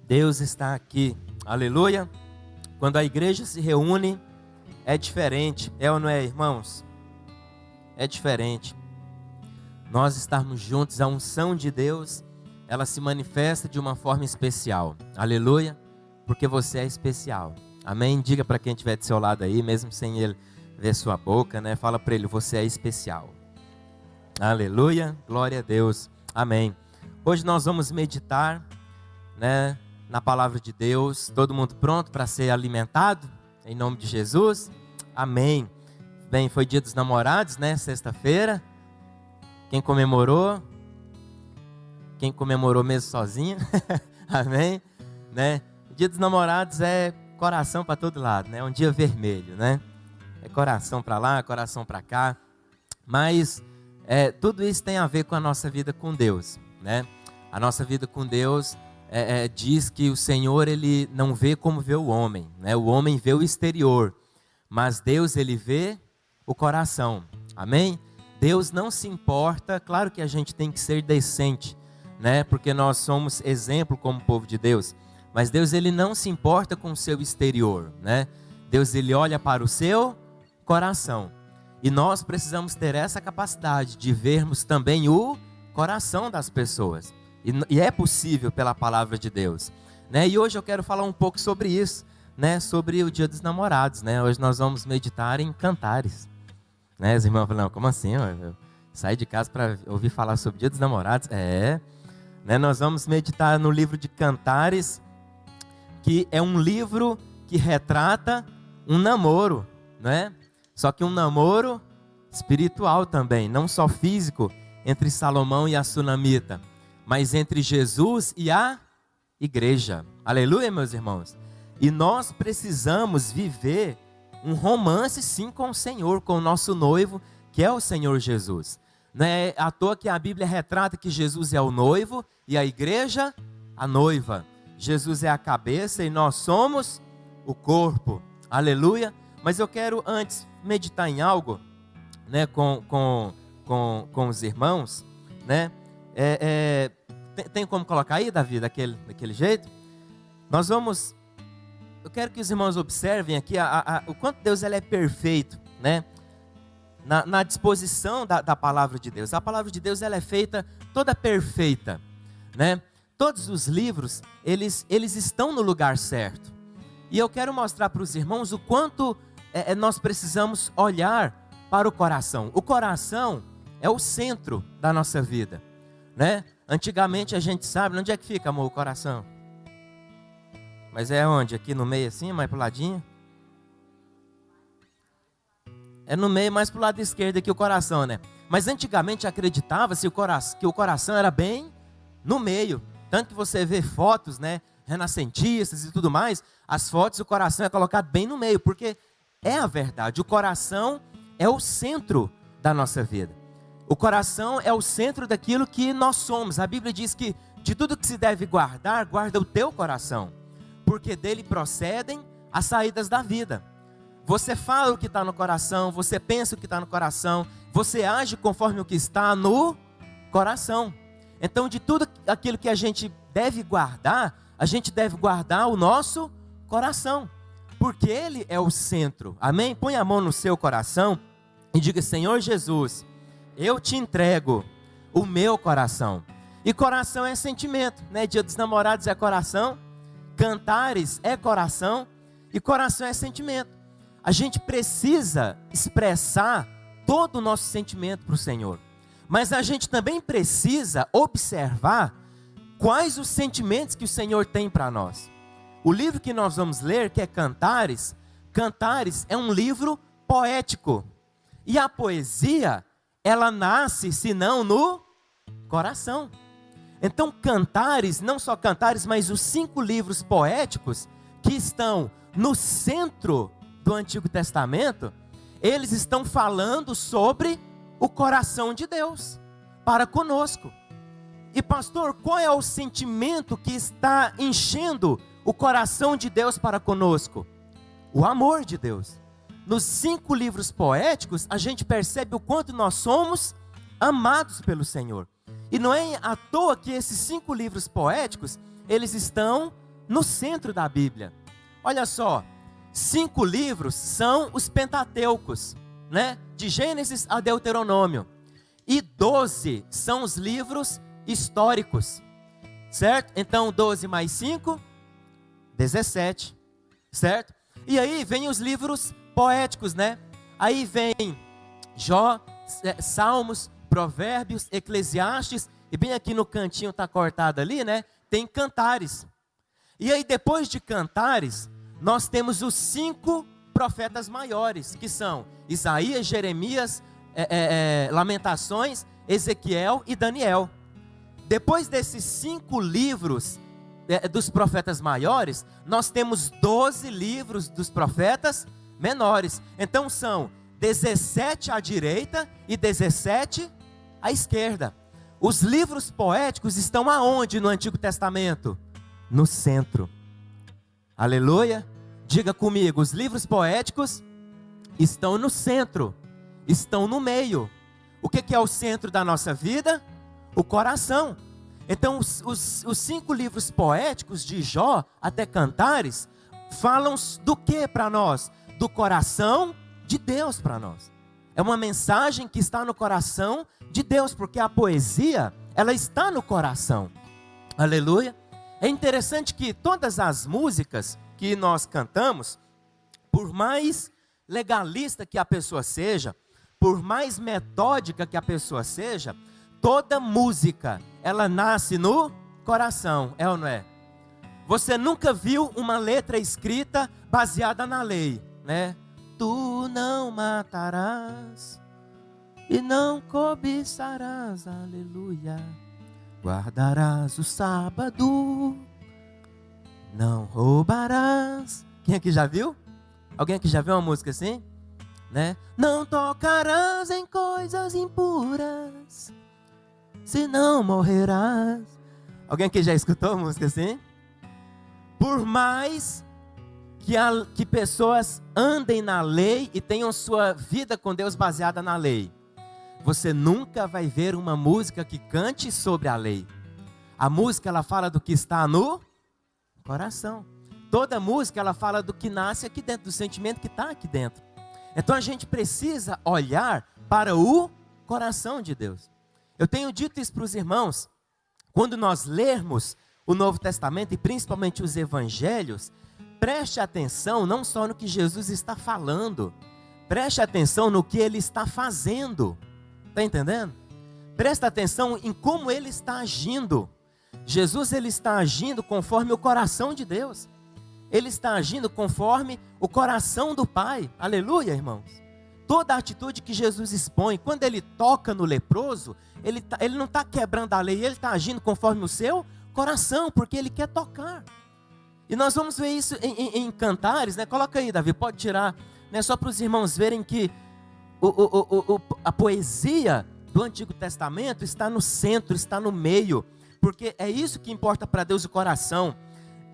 Deus está aqui, aleluia. Quando a igreja se reúne, é diferente, é ou não é, irmãos? É diferente. Nós estarmos juntos, a unção de Deus, ela se manifesta de uma forma especial, aleluia, porque você é especial, amém? Diga para quem estiver do seu lado aí, mesmo sem ele ver sua boca, né? Fala para ele, você é especial, aleluia, glória a Deus, amém. Hoje nós vamos meditar, né, na palavra de Deus. Todo mundo pronto para ser alimentado? Em nome de Jesus, amém. Bem, foi dia dos namorados, né, sexta-feira. Quem comemorou? Quem comemorou mesmo sozinho? Amém, né? O dia dos namorados é coração para todo lado, né? É um dia vermelho, né? É coração para lá, coração para cá. Mas tudo isso tem a ver com a nossa vida com Deus, né? A nossa vida com Deus diz que o Senhor, ele não vê como vê o homem, né? O homem vê o exterior, mas Deus, ele vê o coração, amém? Deus não se importa, claro que a gente tem que ser decente, né? Porque nós somos exemplo como povo de Deus, mas Deus, ele não se importa com o seu exterior, né? Deus, ele olha para o seu coração, e nós precisamos ter essa capacidade de vermos também o coração das pessoas. E é possível pela palavra de Deus, né? E hoje eu quero falar um pouco sobre isso, né? Sobre o dia dos namorados, né? Hoje nós vamos meditar em Cantares, né? Os irmãos falam, como assim? Eu saí de casa para ouvir falar sobre o dia dos namorados? Né? Nós vamos meditar no livro de Cantares, que é um livro que retrata um namoro, né? Só que um namoro espiritual também, não só físico, entre Salomão e a Sunamita, mas entre Jesus e a igreja. Aleluia, meus irmãos. E nós precisamos viver um romance sim com o Senhor, com o nosso noivo, que é o Senhor Jesus. Não é à toa que a Bíblia retrata que Jesus é o noivo e a igreja a noiva. Jesus é a cabeça e nós somos o corpo. Aleluia. Mas eu quero antes meditar em algo, né, com os irmãos, né? Tem como colocar aí, Davi, daquele jeito? Eu quero que os irmãos observem aqui o quanto Deus, ele é perfeito, né? Na disposição da palavra de Deus. A palavra de Deus, ela é feita toda perfeita, né? Todos os livros, eles estão no lugar certo. E eu quero mostrar para os irmãos o quanto nós precisamos olhar para o coração. O coração é o centro da nossa vida, né? Antigamente a gente sabe, onde é que fica, amor, o coração? Mas é onde? Aqui no meio assim, mais pro ladinho? É no meio, mais pro lado esquerdo aqui o coração, né? Mas antigamente acreditava-se que o coração era bem no meio. Tanto que você vê fotos, né, renascentistas e tudo mais, as fotos, o coração é colocado bem no meio, porque é a verdade. O coração é o centro da nossa vida. O coração é o centro daquilo que nós somos. A Bíblia diz que de tudo que se deve guardar, guarda o teu coração, porque dele procedem as saídas da vida. Você fala o que está no coração, você pensa o que está no coração, você age conforme o que está no coração. Então, de tudo aquilo que a gente deve guardar, a gente deve guardar o nosso coração, porque ele é o centro, amém? Põe a mão no seu coração e diga, Senhor Jesus, eu te entrego o meu coração. E coração é sentimento, né? Dia dos namorados é coração, Cantares é coração, e coração é sentimento. A gente precisa expressar todo o nosso sentimento para o Senhor, mas a gente também precisa observar quais os sentimentos que o Senhor tem para nós. O livro que nós vamos ler, que é Cantares, Cantares é um livro poético, e a poesia, ela nasce, senão no coração. Então Cantares, não só Cantares, mas os 5 livros poéticos que estão no centro do Antigo Testamento, eles estão falando sobre o coração de Deus para conosco. E pastor, qual é o sentimento que está enchendo o coração de Deus para conosco? O amor de Deus. Nos 5 livros poéticos, a gente percebe o quanto nós somos amados pelo Senhor. E não é à toa que esses 5 livros poéticos, eles estão no centro da Bíblia. Olha só, 5 livros são os Pentateucos, né? De Gênesis a Deuteronômio. E 12 são os livros históricos, certo? Então 12 mais 5, 17, certo? E aí vem os livros poéticos, né? Aí vem Jó, Salmos, Provérbios, Eclesiastes, e bem aqui no cantinho está cortado ali, né? Tem Cantares. E aí depois de Cantares, nós temos os 5 profetas maiores, que são Isaías, Jeremias, Lamentações, Ezequiel e Daniel. Depois desses 5 livros dos profetas maiores, nós temos 12 livros dos profetas menores. Então são 17 à direita e 17 à esquerda. Os livros poéticos estão aonde no Antigo Testamento? No centro. Aleluia. Diga comigo, os livros poéticos estão no centro, estão no meio. O que é o centro da nossa vida? O coração. Então os 5 livros poéticos de Jó até Cantares falam do que para nós? Do coração de Deus para nós. É uma mensagem que está no coração de Deus, porque a poesia, ela está no coração. Aleluia. É interessante que todas as músicas que nós cantamos, por mais legalista que a pessoa seja, por mais metódica que a pessoa seja, toda música, ela nasce no coração, é ou não é? Você nunca viu uma letra escrita baseada na lei, né? Tu não matarás e não cobiçarás, aleluia. Guardarás o sábado, não roubarás. Quem aqui já viu? Alguém aqui já viu uma música assim? Né? Não tocarás em coisas impuras, senão morrerás. Alguém aqui já escutou uma música assim? Por mais que pessoas andem na lei e tenham sua vida com Deus baseada na lei, você nunca vai ver uma música que cante sobre a lei. A música, ela fala do que está no coração. Toda música, ela fala do que nasce aqui dentro, do sentimento que está aqui dentro. Então a gente precisa olhar para o coração de Deus. Eu tenho dito isso para os irmãos, quando nós lermos o Novo Testamento e principalmente os Evangelhos, preste atenção não só no que Jesus está falando, preste atenção no que Ele está fazendo. Está entendendo? Presta atenção em como Ele está agindo. Jesus, Ele está agindo conforme o coração de Deus. Ele está agindo conforme o coração do Pai. Aleluia, irmãos. Toda a atitude que Jesus expõe, quando Ele toca no leproso, Ele não está quebrando a lei, Ele está agindo conforme o seu coração, porque Ele quer tocar. E nós vamos ver isso em Cantares, né? Coloca aí, Davi, pode tirar, né? Só para os irmãos verem que a poesia do Antigo Testamento está no centro, está no meio, porque é isso que importa para Deus, o coração.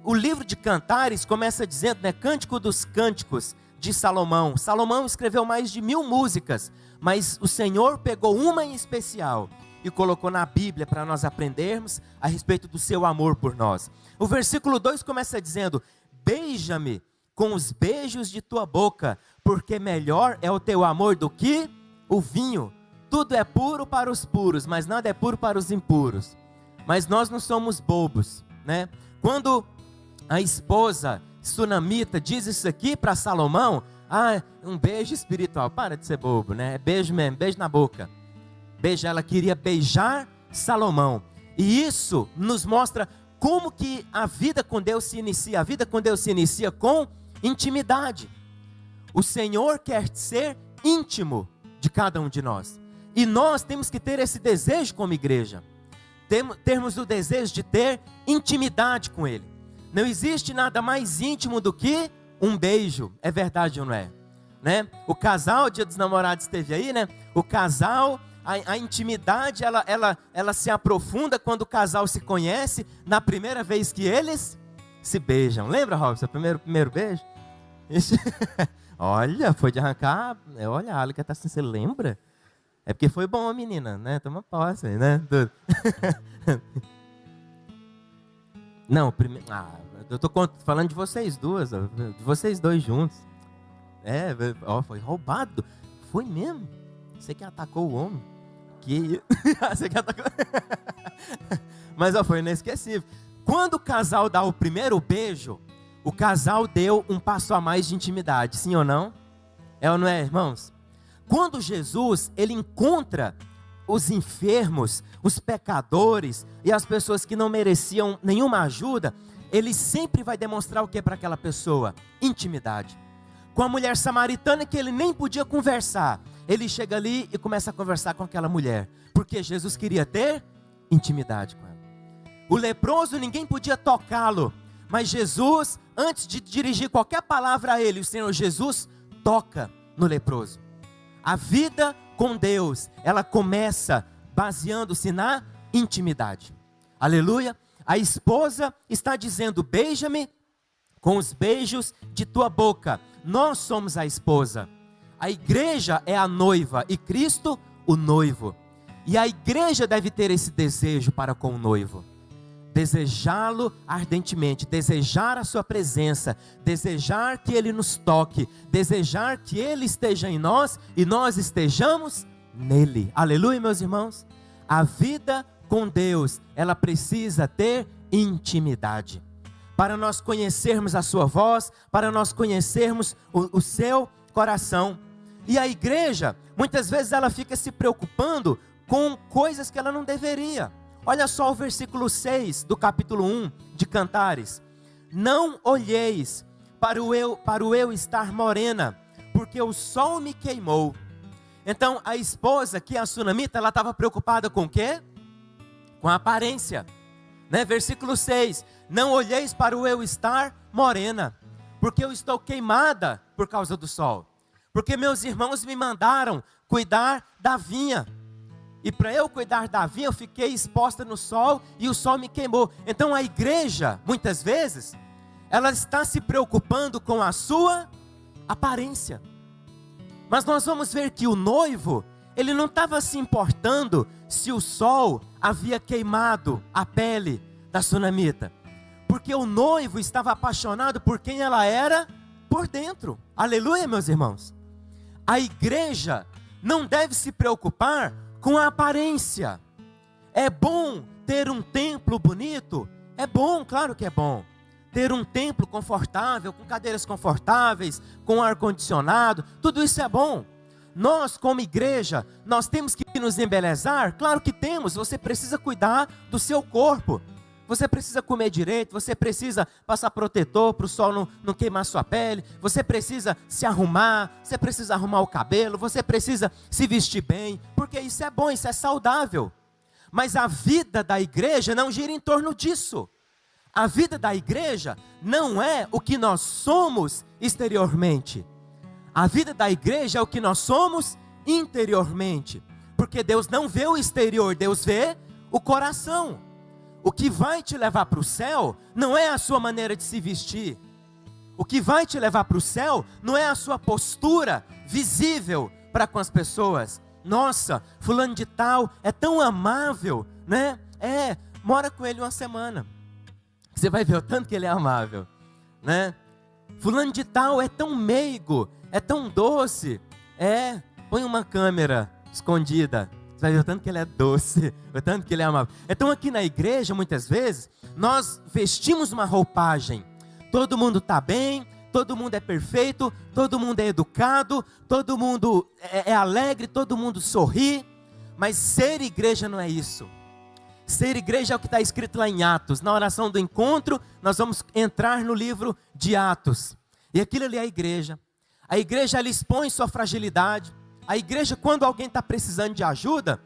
O livro de Cantares começa dizendo, né, Cântico dos Cânticos de Salomão. Salomão escreveu mais de 1000 músicas, mas o Senhor pegou uma em especial e colocou na Bíblia para nós aprendermos a respeito do seu amor por nós. O versículo 2 começa dizendo, beija-me com os beijos de tua boca, porque melhor é o teu amor do que o vinho. Tudo é puro para os puros, mas nada é puro para os impuros. Mas nós não somos bobos, né? Quando a esposa sunamita diz isso aqui para Salomão, um beijo espiritual, para de ser bobo, né? É beijo mesmo, beijo na boca. Beijo, ela queria beijar Salomão. E isso nos mostra como que a vida com Deus se inicia. A vida com Deus se inicia com intimidade. O Senhor quer ser íntimo de cada um de nós. E nós temos que ter esse desejo como igreja. Termos o desejo de ter intimidade com Ele. Não existe nada mais íntimo do que um beijo. É verdade ou não é? Né? O casal, Dia dos Namorados esteve aí, né? O casal, a intimidade, ela se aprofunda quando o casal se conhece na primeira vez que eles se beijam. Lembra, Robson? Primeiro beijo? Olha, foi de arrancar. Olha, a Alica está assim, você lembra? É porque foi bom, menina, né? Toma posse, né? Não, eu estou falando de vocês duas, de vocês dois juntos. Foi roubado. Foi mesmo. Você que atacou o homem. Você que atacou. Mas foi inesquecível. Quando o casal dá o primeiro beijo, o casal deu um passo a mais de intimidade, sim ou não? É ou não é, irmãos? Quando Jesus, ele encontra os enfermos, os pecadores e as pessoas que não mereciam nenhuma ajuda, ele sempre vai demonstrar o que para aquela pessoa? Intimidade. Com a mulher samaritana que ele nem podia conversar, ele chega ali e começa a conversar com aquela mulher, porque Jesus queria ter intimidade com ela. O leproso, ninguém podia tocá-lo, mas Jesus, antes de dirigir qualquer palavra a ele, o Senhor Jesus toca no leproso. A vida com Deus, ela começa baseando-se na intimidade. Aleluia. A esposa está dizendo: beija-me com os beijos de tua boca. Nós somos a esposa. A igreja é a noiva e Cristo o noivo. E a igreja deve ter esse desejo para com o noivo. Desejá-lo ardentemente, desejar a sua presença, desejar que ele nos toque, desejar que ele esteja em nós e nós estejamos nele. Aleluia, meus irmãos. A vida com Deus, ela precisa ter intimidade. Para nós conhecermos a sua voz, para nós conhecermos o seu coração. E a igreja, muitas vezes ela fica se preocupando com coisas que ela não deveria. Olha só o versículo 6 do capítulo 1 de Cantares. Não olheis para o eu estar morena, porque o sol me queimou. Então a esposa, que é a sunamita, ela estava preocupada com o quê? Com a aparência, né? Versículo 6. Não olheis para o eu estar morena, porque eu estou queimada por causa do sol. Porque meus irmãos me mandaram cuidar da vinha. E para eu cuidar da vinha, eu fiquei exposta no sol e o sol me queimou. Então a igreja, muitas vezes, ela está se preocupando com a sua aparência. Mas nós vamos ver que o noivo, ele não estava se importando se o sol havia queimado a pele da sunamita. Porque o noivo estava apaixonado por quem ela era por dentro. Aleluia, meus irmãos. A igreja não deve se preocupar com a aparência. É bom ter um templo bonito? É bom, claro que é bom. Ter um templo confortável, com cadeiras confortáveis, com ar-condicionado, tudo isso é bom. Nós, como igreja, nós temos que nos embelezar? Claro que temos. Você precisa cuidar do seu corpo. Você precisa comer direito, você precisa passar protetor para o sol não queimar sua pele, você precisa se arrumar, você precisa arrumar o cabelo, você precisa se vestir bem, porque isso é bom, isso é saudável. Mas a vida da igreja não gira em torno disso. A vida da igreja não é o que nós somos exteriormente. A vida da igreja é o que nós somos interiormente. Porque Deus não vê o exterior, Deus vê o coração. O que vai te levar para o céu não é a sua maneira de se vestir. O que vai te levar para o céu não é a sua postura visível para com as pessoas. Nossa, fulano de tal é tão amável, né? Mora com ele uma semana. Você vai ver o tanto que ele é amável, né? Fulano de tal é tão meigo, é tão doce. Põe uma câmera escondida. Você vai ver o tanto que ele é doce, o tanto que ele é amável. Então aqui na igreja, muitas vezes, nós vestimos uma roupagem. Todo mundo está bem, todo mundo é perfeito, todo mundo é educado, todo mundo é alegre, todo mundo sorri. Mas ser igreja não é isso. Ser igreja é o que está escrito lá em Atos. Na oração do encontro, nós vamos entrar no livro de Atos. E aquilo ali é a igreja. A igreja, ela expõe sua fragilidade. A igreja, quando alguém está precisando de ajuda,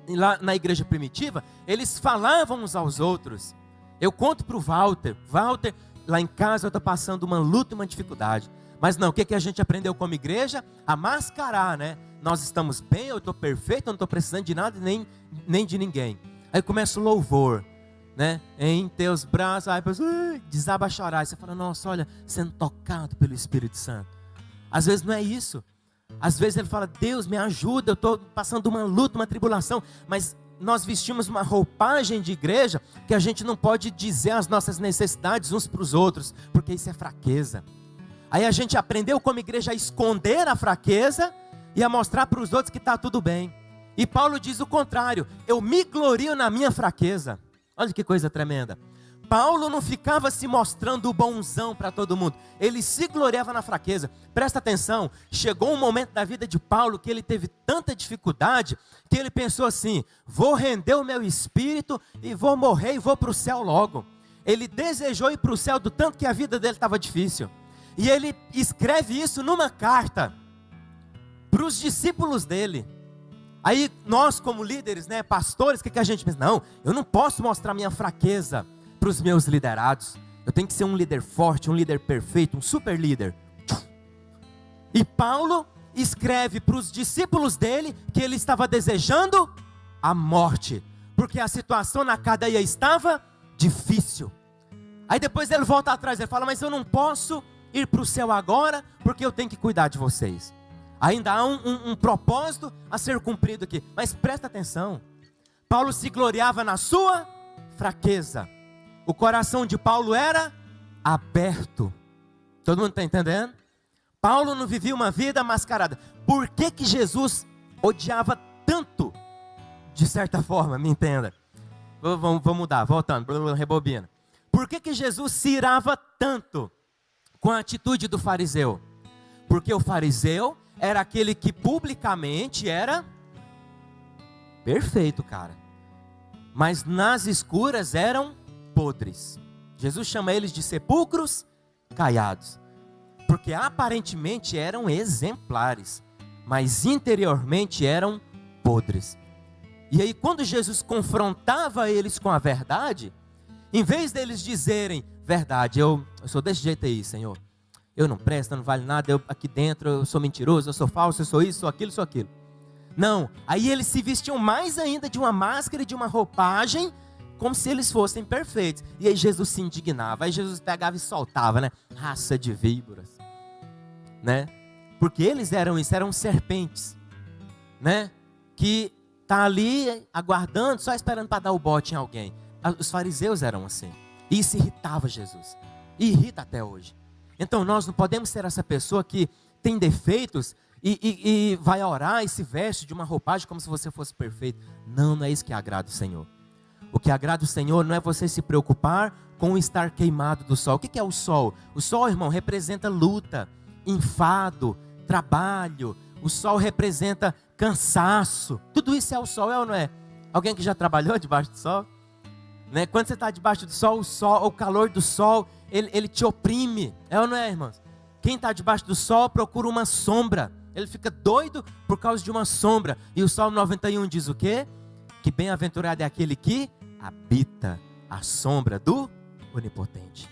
lá na igreja primitiva, eles falavam uns aos outros. Eu conto para o Walter, lá em casa eu estou passando uma luta e uma dificuldade. Mas não, o que a gente aprendeu como igreja? A mascarar, né? Nós estamos bem, eu estou perfeito, eu não estou precisando de nada nem de ninguém. Aí começa o louvor, né? Em teus braços, aí a pessoa desaba a chorar. Aí você fala, nossa, olha, sendo tocado pelo Espírito Santo. Às vezes não é isso. Às vezes ele fala, Deus me ajuda, eu estou passando uma luta, uma tribulação. Mas nós vestimos uma roupagem de igreja que a gente não pode dizer as nossas necessidades uns para os outros, porque isso é fraqueza. Aí a gente aprendeu como igreja a esconder a fraqueza e a mostrar para os outros que está tudo bem. E Paulo diz o contrário: eu me glorio na minha fraqueza. Olha que coisa tremenda. Paulo não ficava se mostrando o bonzão para todo mundo, ele se gloriava na fraqueza. Presta atenção, chegou um momento da vida de Paulo que ele teve tanta dificuldade, que ele pensou assim: vou render o meu espírito e vou morrer e vou para o céu logo. Ele desejou ir para o céu do tanto que a vida dele estava difícil. E ele escreve isso numa carta para os discípulos dele. Aí nós como líderes, pastores, o que a gente pensa? Não, eu não posso mostrar minha fraqueza para os meus liderados. Eu tenho que ser um líder forte, um líder perfeito, um super líder. E Paulo escreve para os discípulos dele que ele estava desejando a morte, porque a situação na cadeia estava difícil. Aí depois ele volta atrás, ele fala: mas eu não posso ir para o céu agora, porque eu tenho que cuidar de vocês. Ainda há um propósito a ser cumprido aqui. Mas presta atenção, Paulo se gloriava na sua fraqueza. O coração de Paulo era aberto. Todo mundo está entendendo? Paulo não vivia uma vida mascarada. Por que Jesus odiava tanto, de certa forma, me entenda? Vamos mudar, voltando, rebobina. Por que Jesus se irava tanto com a atitude do fariseu? Porque o fariseu era aquele que publicamente era perfeito, cara. Mas nas escuras eram podres. Jesus chama eles de sepulcros caiados, porque aparentemente eram exemplares, mas interiormente eram podres. E aí quando Jesus confrontava eles com a verdade, em vez deles dizerem: verdade, eu sou desse jeito aí, Senhor, eu não presto, eu não vale nada, eu aqui dentro eu sou mentiroso, eu sou falso, eu sou isso, sou aquilo, sou aquilo. Não, aí eles se vestiam mais ainda de uma máscara e de uma roupagem, como se eles fossem perfeitos. E aí Jesus se indignava, aí Jesus pegava e soltava, raça de víboras, porque eles eram isso, eram serpentes, que tá ali aguardando, só esperando para dar o bote em alguém. Os fariseus eram assim, e isso irritava Jesus, e irrita até hoje. Então nós não podemos ser essa pessoa que tem defeitos e vai orar e se veste de uma roupagem como se você fosse perfeito. Não é isso que agrada o Senhor. O que agrada o Senhor não é você se preocupar com o estar queimado do sol. O que é o sol? O sol, irmão, representa luta, enfado, trabalho. O sol representa cansaço. Tudo isso é o sol, é ou não é? Alguém que já trabalhou debaixo do sol? Quando você está debaixo do sol, o calor do sol, ele te oprime. É ou não é, irmãos? Quem está debaixo do sol procura uma sombra. Ele fica doido por causa de uma sombra. E o Salmo 91 diz o quê? Que bem-aventurado é aquele que habita a sombra do Onipotente.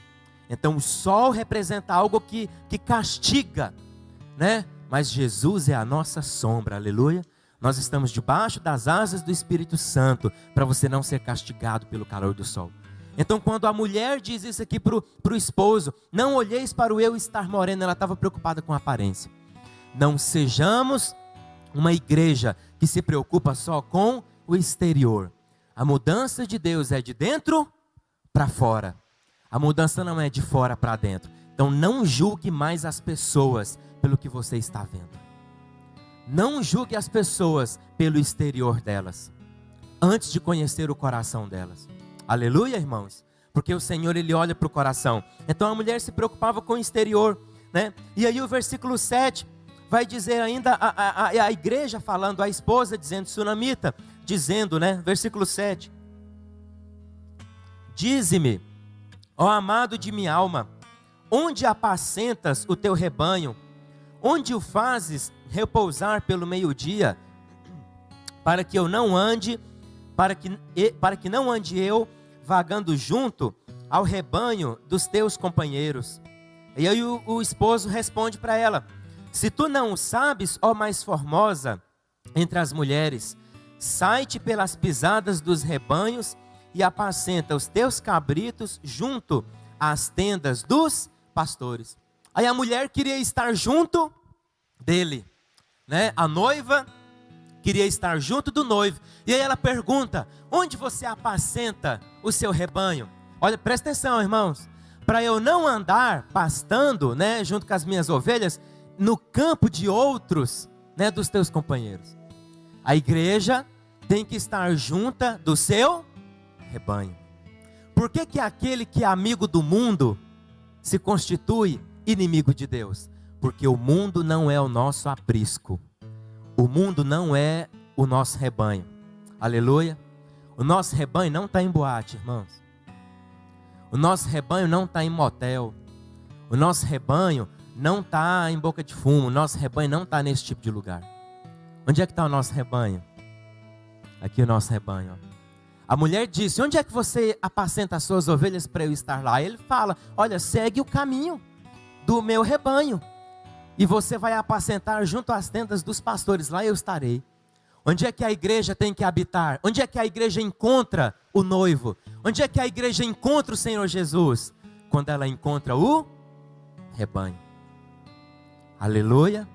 Então o sol representa algo que castiga, Mas Jesus é a nossa sombra, aleluia. Nós estamos debaixo das asas do Espírito Santo, para você não ser castigado pelo calor do sol. Então quando a mulher diz isso aqui para o esposo: não olheis para o eu estar moreno, ela estava preocupada com a aparência. Não sejamos uma igreja que se preocupa só com o exterior. A mudança de Deus é de dentro para fora. A mudança não é de fora para dentro. Então não julgue mais as pessoas pelo que você está vendo. Não julgue as pessoas pelo exterior delas, antes de conhecer o coração delas. Aleluia, irmãos? Porque o Senhor, Ele olha para o coração. Então a mulher se preocupava com o exterior, E aí o versículo 7 vai dizer ainda a igreja falando, a esposa dizendo, sunamita, dizendo, versículo 7. Dize-me, ó amado de minha alma, onde apacentas o teu rebanho? Onde o fazes repousar pelo meio-dia? Para que eu não ande, para que não ande eu vagando junto ao rebanho dos teus companheiros. E aí o esposo responde para ela: se tu não o sabes, ó mais formosa entre as mulheres, sai-te pelas pisadas dos rebanhos e apacenta os teus cabritos junto às tendas dos pastores. Aí a mulher queria estar junto dele, A noiva queria estar junto do noivo. E aí ela pergunta: onde você apacenta o seu rebanho? Olha, presta atenção, irmãos. Para eu não andar pastando, né, junto com as minhas ovelhas, no campo de outros, né, dos teus companheiros. A igreja tem que estar junta do seu rebanho. Por que que aquele que é amigo do mundo se constitui inimigo de Deus? Porque o mundo não é o nosso aprisco. O mundo não é o nosso rebanho. Aleluia. O nosso rebanho não está em boate, irmãos. O nosso rebanho não está em motel. O nosso rebanho não está em boca de fumo. O nosso rebanho não está nesse tipo de lugar. Onde é que está o nosso rebanho? Aqui o nosso rebanho. A mulher disse: onde é que você apacenta as suas ovelhas para eu estar lá? Ele fala: olha, segue o caminho do meu rebanho. E você vai apacentar junto às tendas dos pastores. Lá eu estarei. Onde é que a igreja tem que habitar? Onde é que a igreja encontra o noivo? Onde é que a igreja encontra o Senhor Jesus? Quando ela encontra o rebanho. Aleluia.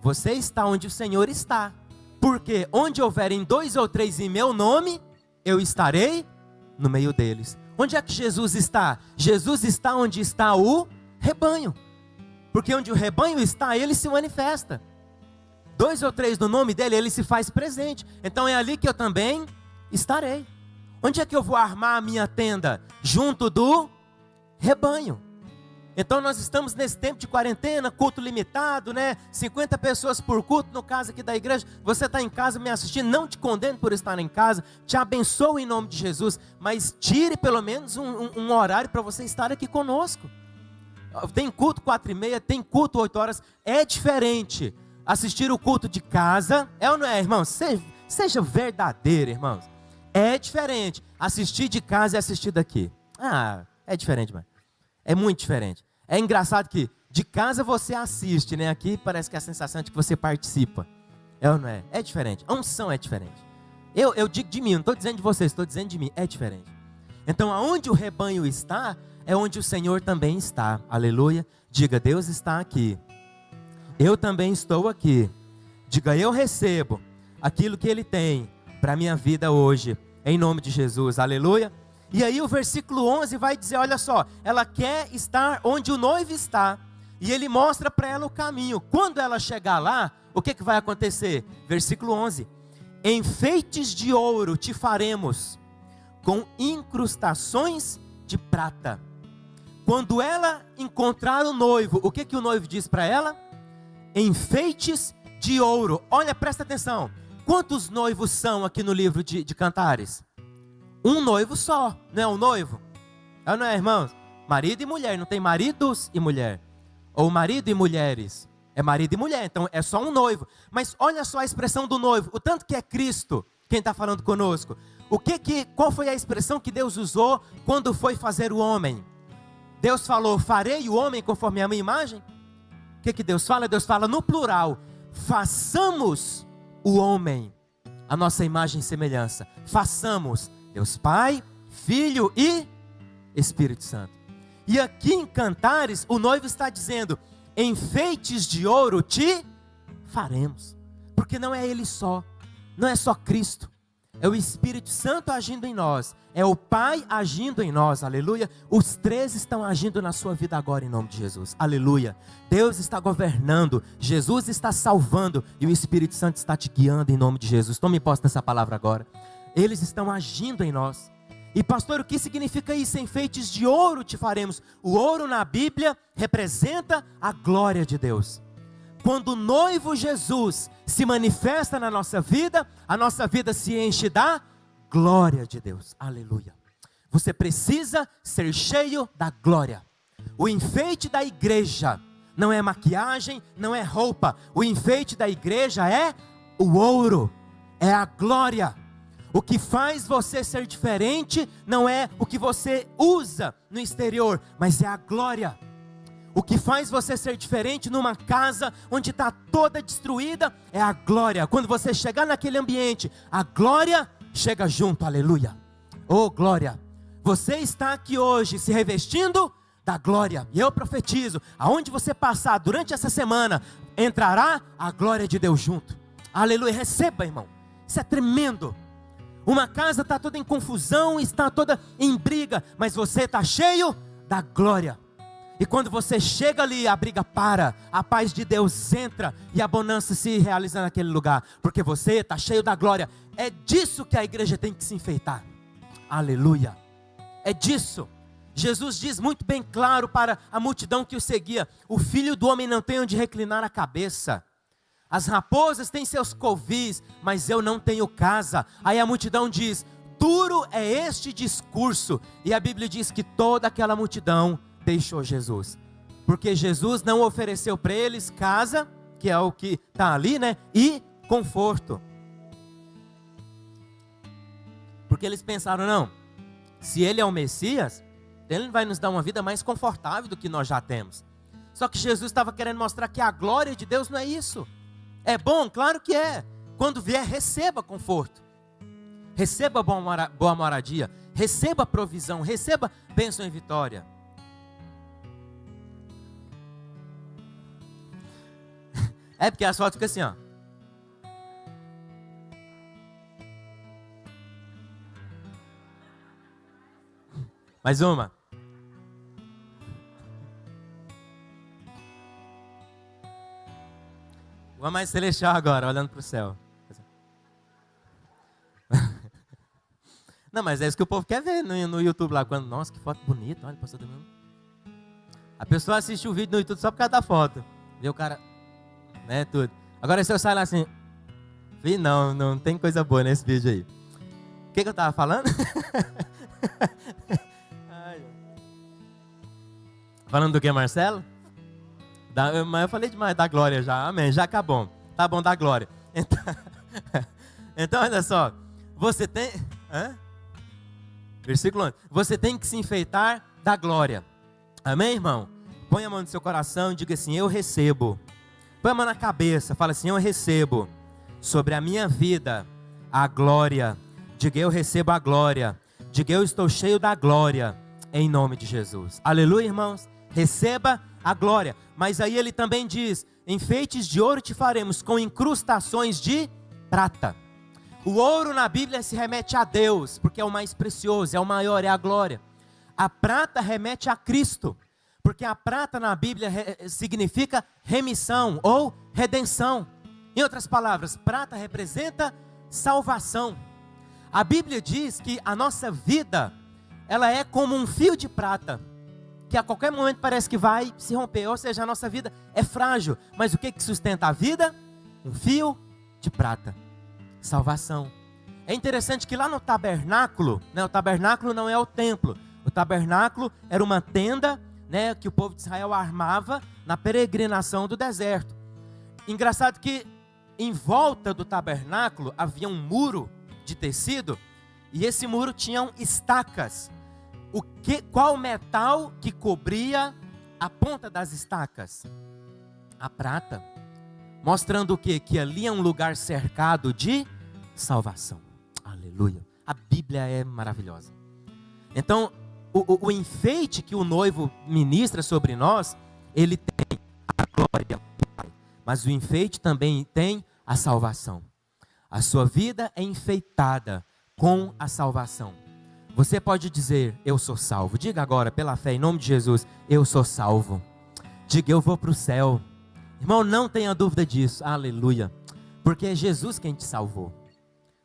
Você está onde o Senhor está. Porque onde houverem 2 ou 3 em meu nome, eu estarei no meio deles. Onde é que Jesus está? Jesus está onde está o rebanho. Porque onde o rebanho está, ele se manifesta. 2 ou 3 no nome dele, ele se faz presente. Então é ali que eu também estarei. Onde é que eu vou armar a minha tenda? Junto do rebanho. Então nós estamos nesse tempo de quarentena, culto limitado, né? 50 pessoas por culto, no caso aqui da igreja. Você está em casa me assistindo, não te condeno por estar em casa. Te abençoo em nome de Jesus. Mas tire pelo menos um horário para você estar aqui conosco. Tem culto 4h30, tem culto 8 horas. É diferente assistir o culto de casa, é ou não é, irmãos? Seja verdadeiro, irmãos. É diferente assistir de casa e assistir daqui. É diferente, mano. É muito diferente. É engraçado que de casa você assiste, né? Aqui parece que é a sensação de que você participa. É ou não é? É diferente. A unção é diferente. Eu digo de mim, não estou dizendo de vocês, estou dizendo de mim. É diferente. Então, aonde o rebanho está, é onde o Senhor também está. Aleluia. Diga: Deus está aqui. Eu também estou aqui. Diga: eu recebo aquilo que Ele tem para a minha vida hoje, em nome de Jesus. Aleluia. E aí o versículo 11 vai dizer, olha só, ela quer estar onde o noivo está, e Ele mostra para ela o caminho. Quando ela chegar lá, o que vai acontecer? Versículo 11: enfeites de ouro te faremos, com incrustações de prata. Quando ela encontrar o noivo, o que o noivo diz para ela? Enfeites de ouro. Olha, presta atenção. Quantos noivos são aqui no livro de Cantares? Um noivo só, não é um noivo? Não é, irmãos? Marido e mulher, não tem maridos e mulher. Ou marido e mulheres. É marido e mulher, então é só um noivo. Mas olha só a expressão do noivo, o tanto que é Cristo quem está falando conosco. Qual foi a expressão que Deus usou quando foi fazer o homem? Deus falou: farei o homem conforme a minha imagem? O que Deus fala? Deus fala no plural: façamos o homem a nossa imagem e semelhança. Façamos. Deus Pai, Filho e Espírito Santo. E aqui em Cantares, o noivo está dizendo: enfeites de ouro te faremos. Porque não é Ele só, não é só Cristo. É o Espírito Santo agindo em nós, é o Pai agindo em nós, aleluia. Os 3 estão agindo na sua vida agora em nome de Jesus, aleluia. Deus está governando, Jesus está salvando e o Espírito Santo está te guiando em nome de Jesus. Tome posse dessa palavra agora. Eles estão agindo em nós. E pastor, o que significa isso? Enfeites de ouro te faremos. O ouro na Bíblia representa a glória de Deus. Quando o noivo Jesus se manifesta na nossa vida, a nossa vida se enche da glória de Deus. Aleluia. Você precisa ser cheio da glória. O enfeite da igreja não é maquiagem, não é roupa. O enfeite da igreja é o ouro, é a glória. O que faz você ser diferente não é o que você usa no exterior, mas é a glória. O que faz você ser diferente numa casa onde está toda destruída é a glória. Quando você chegar naquele ambiente, a glória chega junto, aleluia. Oh glória, você está aqui hoje se revestindo da glória. E eu profetizo, aonde você passar durante essa semana, entrará a glória de Deus junto. Aleluia, receba, irmão. Isso é tremendo. Uma casa está toda em confusão, está toda em briga, mas você está cheio da glória. E quando você chega ali, a briga para, a paz de Deus entra e a bonança se realiza naquele lugar, porque você está cheio da glória. É disso que a igreja tem que se enfeitar. Aleluia. É disso. Jesus diz muito bem claro para a multidão que o seguia: o filho do homem não tem onde reclinar a cabeça. As raposas têm seus covis, mas eu não tenho casa. Aí a multidão diz: duro é este discurso. E a Bíblia diz que toda aquela multidão deixou Jesus, porque Jesus não ofereceu para eles casa, que é o que está ali, né? E conforto. Porque eles pensaram: não, se ele é o Messias, ele vai nos dar uma vida mais confortável do que nós já temos. Só que Jesus estava querendo mostrar que a glória de Deus não é isso. É bom? Claro que é. Quando vier, receba conforto. Receba boa moradia. Receba provisão. Receba bênção e vitória. É porque as fotos ficam assim, ó. Mais uma. Uma mais celestial agora, olhando para o céu. Não, mas é isso que o povo quer ver no YouTube lá. Quando, nossa, que foto bonita. Olha, pastor Domingo. A pessoa assiste o vídeo no YouTube só por causa da foto. Vê o cara, né, tudo. Agora se eu sair lá assim, vi, não tem coisa boa nesse vídeo aí. O que eu estava falando? Falando do que, Marcelo? Mas eu falei demais da glória já, amém, já acabou. Tá bom, da glória. Então olha só, você tem... Versículo 11. Você tem que se enfeitar da glória. Amém, irmão? Põe a mão no seu coração e diga assim: eu recebo. Põe a mão na cabeça, fala assim: eu recebo sobre a minha vida a glória. Diga: eu recebo a glória. Diga: eu estou cheio da glória, em nome de Jesus. Aleluia, irmãos? Receba a glória. Mas aí ele também diz: enfeites de ouro te faremos com incrustações de prata. O ouro na Bíblia se remete a Deus, porque é o mais precioso, é o maior, é a glória. A prata remete a Cristo, porque a prata na Bíblia significa remissão ou redenção. Em outras palavras, prata representa salvação. A Bíblia diz que a nossa vida, ela é como um fio de prata, que a qualquer momento parece que vai se romper. Ou seja, a nossa vida é frágil. Mas o que sustenta a vida? Um fio de prata. Salvação. É interessante que lá no tabernáculo, né, o tabernáculo não é o templo. O tabernáculo era uma tenda, né, que o povo de Israel armava na peregrinação do deserto. Engraçado que em volta do tabernáculo havia um muro de tecido, e esse muro tinha estacas. Qual metal que cobria a ponta das estacas? A prata. Mostrando o quê? Que ali é um lugar cercado de salvação. Aleluia. A Bíblia é maravilhosa. Então, o enfeite que o noivo ministra sobre nós, ele tem a glória do Pai. Mas o enfeite também tem a salvação. A sua vida é enfeitada com a salvação. Você pode dizer: eu sou salvo. Diga agora, pela fé, em nome de Jesus: eu sou salvo. Diga: eu vou para o céu. Irmão, não tenha dúvida disso. Aleluia. Porque é Jesus quem te salvou.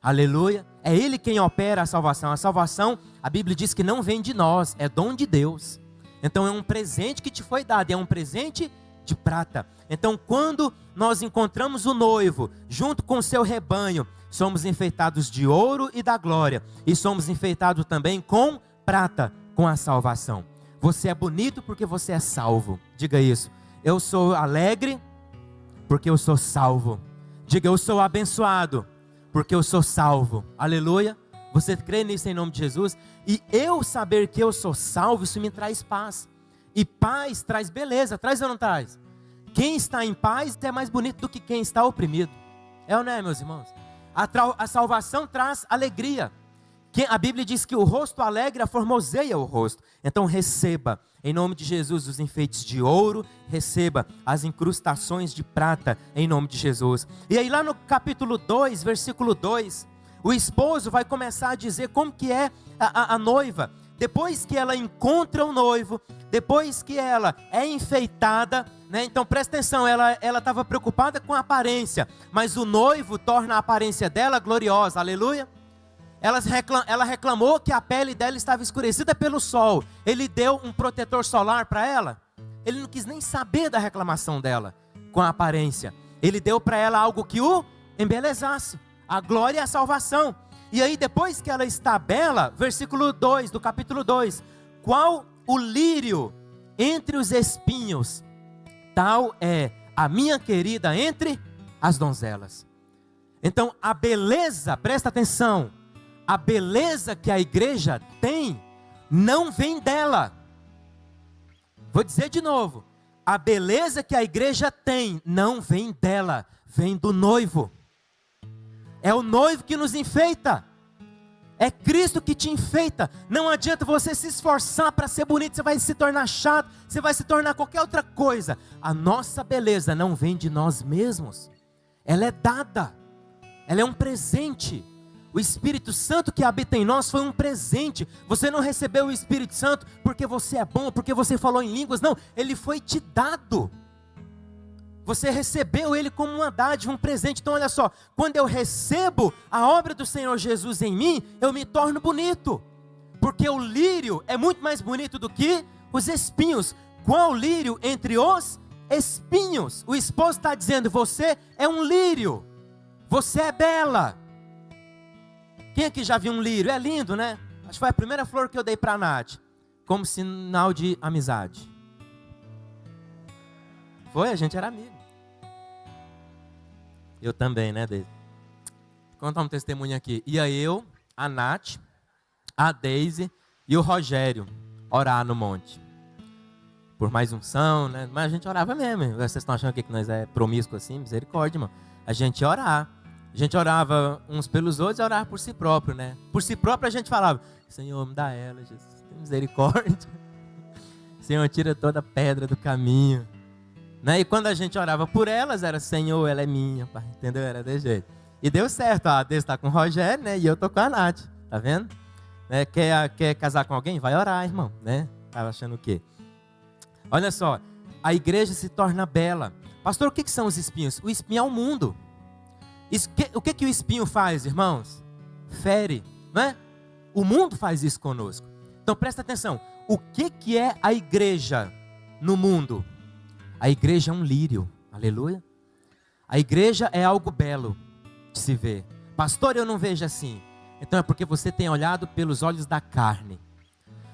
Aleluia. É Ele quem opera a salvação. A salvação, a Bíblia diz que não vem de nós, é dom de Deus. Então é um presente que te foi dado, é um presente de prata. Então quando nós encontramos o noivo, junto com o seu rebanho, somos enfeitados de ouro e da glória. E somos enfeitados também com prata, com a salvação. Você é bonito porque você é salvo. Diga isso. Eu sou alegre porque eu sou salvo. Diga: eu sou abençoado porque eu sou salvo. Aleluia. Você crê nisso em nome de Jesus? E eu saber que eu sou salvo, isso me traz paz. E paz traz beleza, traz ou não traz? Quem está em paz é mais bonito do que quem está oprimido. É ou não é, meus irmãos? A salvação traz alegria. A Bíblia diz que o rosto alegre aformoseia o rosto. Então receba, em nome de Jesus, os enfeites de ouro, receba as incrustações de prata, em nome de Jesus. E aí lá no capítulo 2, versículo 2, o esposo vai começar a dizer como que é a noiva. Depois que ela encontra o noivo, depois que ela é enfeitada, né? Então presta atenção, ela estava preocupada com a aparência, mas o noivo torna a aparência dela gloriosa, aleluia. Ela reclamou que a pele dela estava escurecida pelo sol. Ele deu um protetor solar para ela. Ele não quis nem saber da reclamação dela com a aparência. Ele deu para ela algo que o embelezasse, a glória e a salvação. E aí depois que ela está bela, versículo 2 do capítulo 2, qual o lírio entre os espinhos, tal é a minha querida entre as donzelas. Então a beleza, presta atenção, a beleza que a igreja tem, não vem dela. Vou dizer de novo, a beleza que a igreja tem, não vem dela, vem do noivo. É o noivo que nos enfeita. É Cristo que te enfeita. Não adianta você se esforçar para ser bonito. Você vai se tornar chato. Você vai se tornar qualquer outra coisa. A nossa beleza não vem de nós mesmos. Ela é dada. Ela é um presente. O Espírito Santo que habita em nós foi um presente. Você não recebeu o Espírito Santo porque você é bom, porque você falou em línguas. Não, ele foi te dado. Você recebeu ele como uma dádiva, um presente. Então olha só, quando eu recebo a obra do Senhor Jesus em mim, eu me torno bonito. Porque o lírio é muito mais bonito do que os espinhos. Qual lírio entre os espinhos? O esposo está dizendo, você é um lírio. Você é bela. Quem aqui já viu um lírio? É lindo, né? Acho que foi a primeira flor que eu dei para a Nath. Como sinal de amizade. Foi, a gente era amigo. Eu também, né, Deise? Vou contar um testemunho aqui. Ia eu, a Nath, a Deise e o Rogério orar no monte. Por mais unção, né? Mas a gente orava mesmo. Vocês estão achando que nós é promíscuo assim? Misericórdia, irmão. A gente ia orar. A gente orava uns pelos outros e orava por si próprio, né? Por si próprio a gente falava, Senhor, me dá ela, Jesus, tem misericórdia. Senhor, tira toda a pedra do caminho. Né? E quando a gente orava por elas, era Senhor, ela é minha, pai. Entendeu? Era desse jeito. E deu certo, a Deus está com o Rogério, né? E eu tô com a Nath, tá vendo? Né? Quer casar com alguém? Vai orar, irmão, né? Tava achando o quê? Olha só, a igreja se torna bela. Pastor, o que são os espinhos? O espinho é o mundo. O que o espinho faz, irmãos? Fere, não é? O mundo faz isso conosco. Então presta atenção, o que é a igreja no mundo? A igreja é um lírio, aleluia. A igreja é algo belo de se ver. Pastor, eu não vejo assim. Então é porque você tem olhado pelos olhos da carne.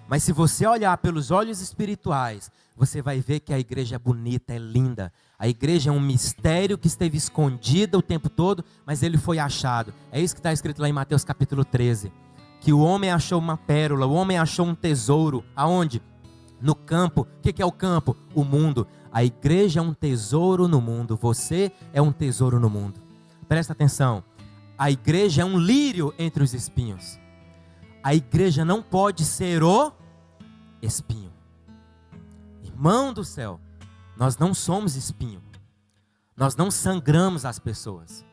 Mas se você olhar pelos olhos espirituais, você vai ver que a igreja é bonita, é linda. A igreja é um mistério que esteve escondido o tempo todo, mas ele foi achado. É isso que está escrito lá em Mateus capítulo 13. Que o homem achou uma pérola, o homem achou um tesouro. Aonde? No campo. O que é o campo? O mundo. A igreja é um tesouro no mundo. Você é um tesouro no mundo. Presta atenção. A igreja é um lírio entre os espinhos. A igreja não pode ser o espinho. Irmão do céu, nós não somos espinho. Nós não sangramos as pessoas.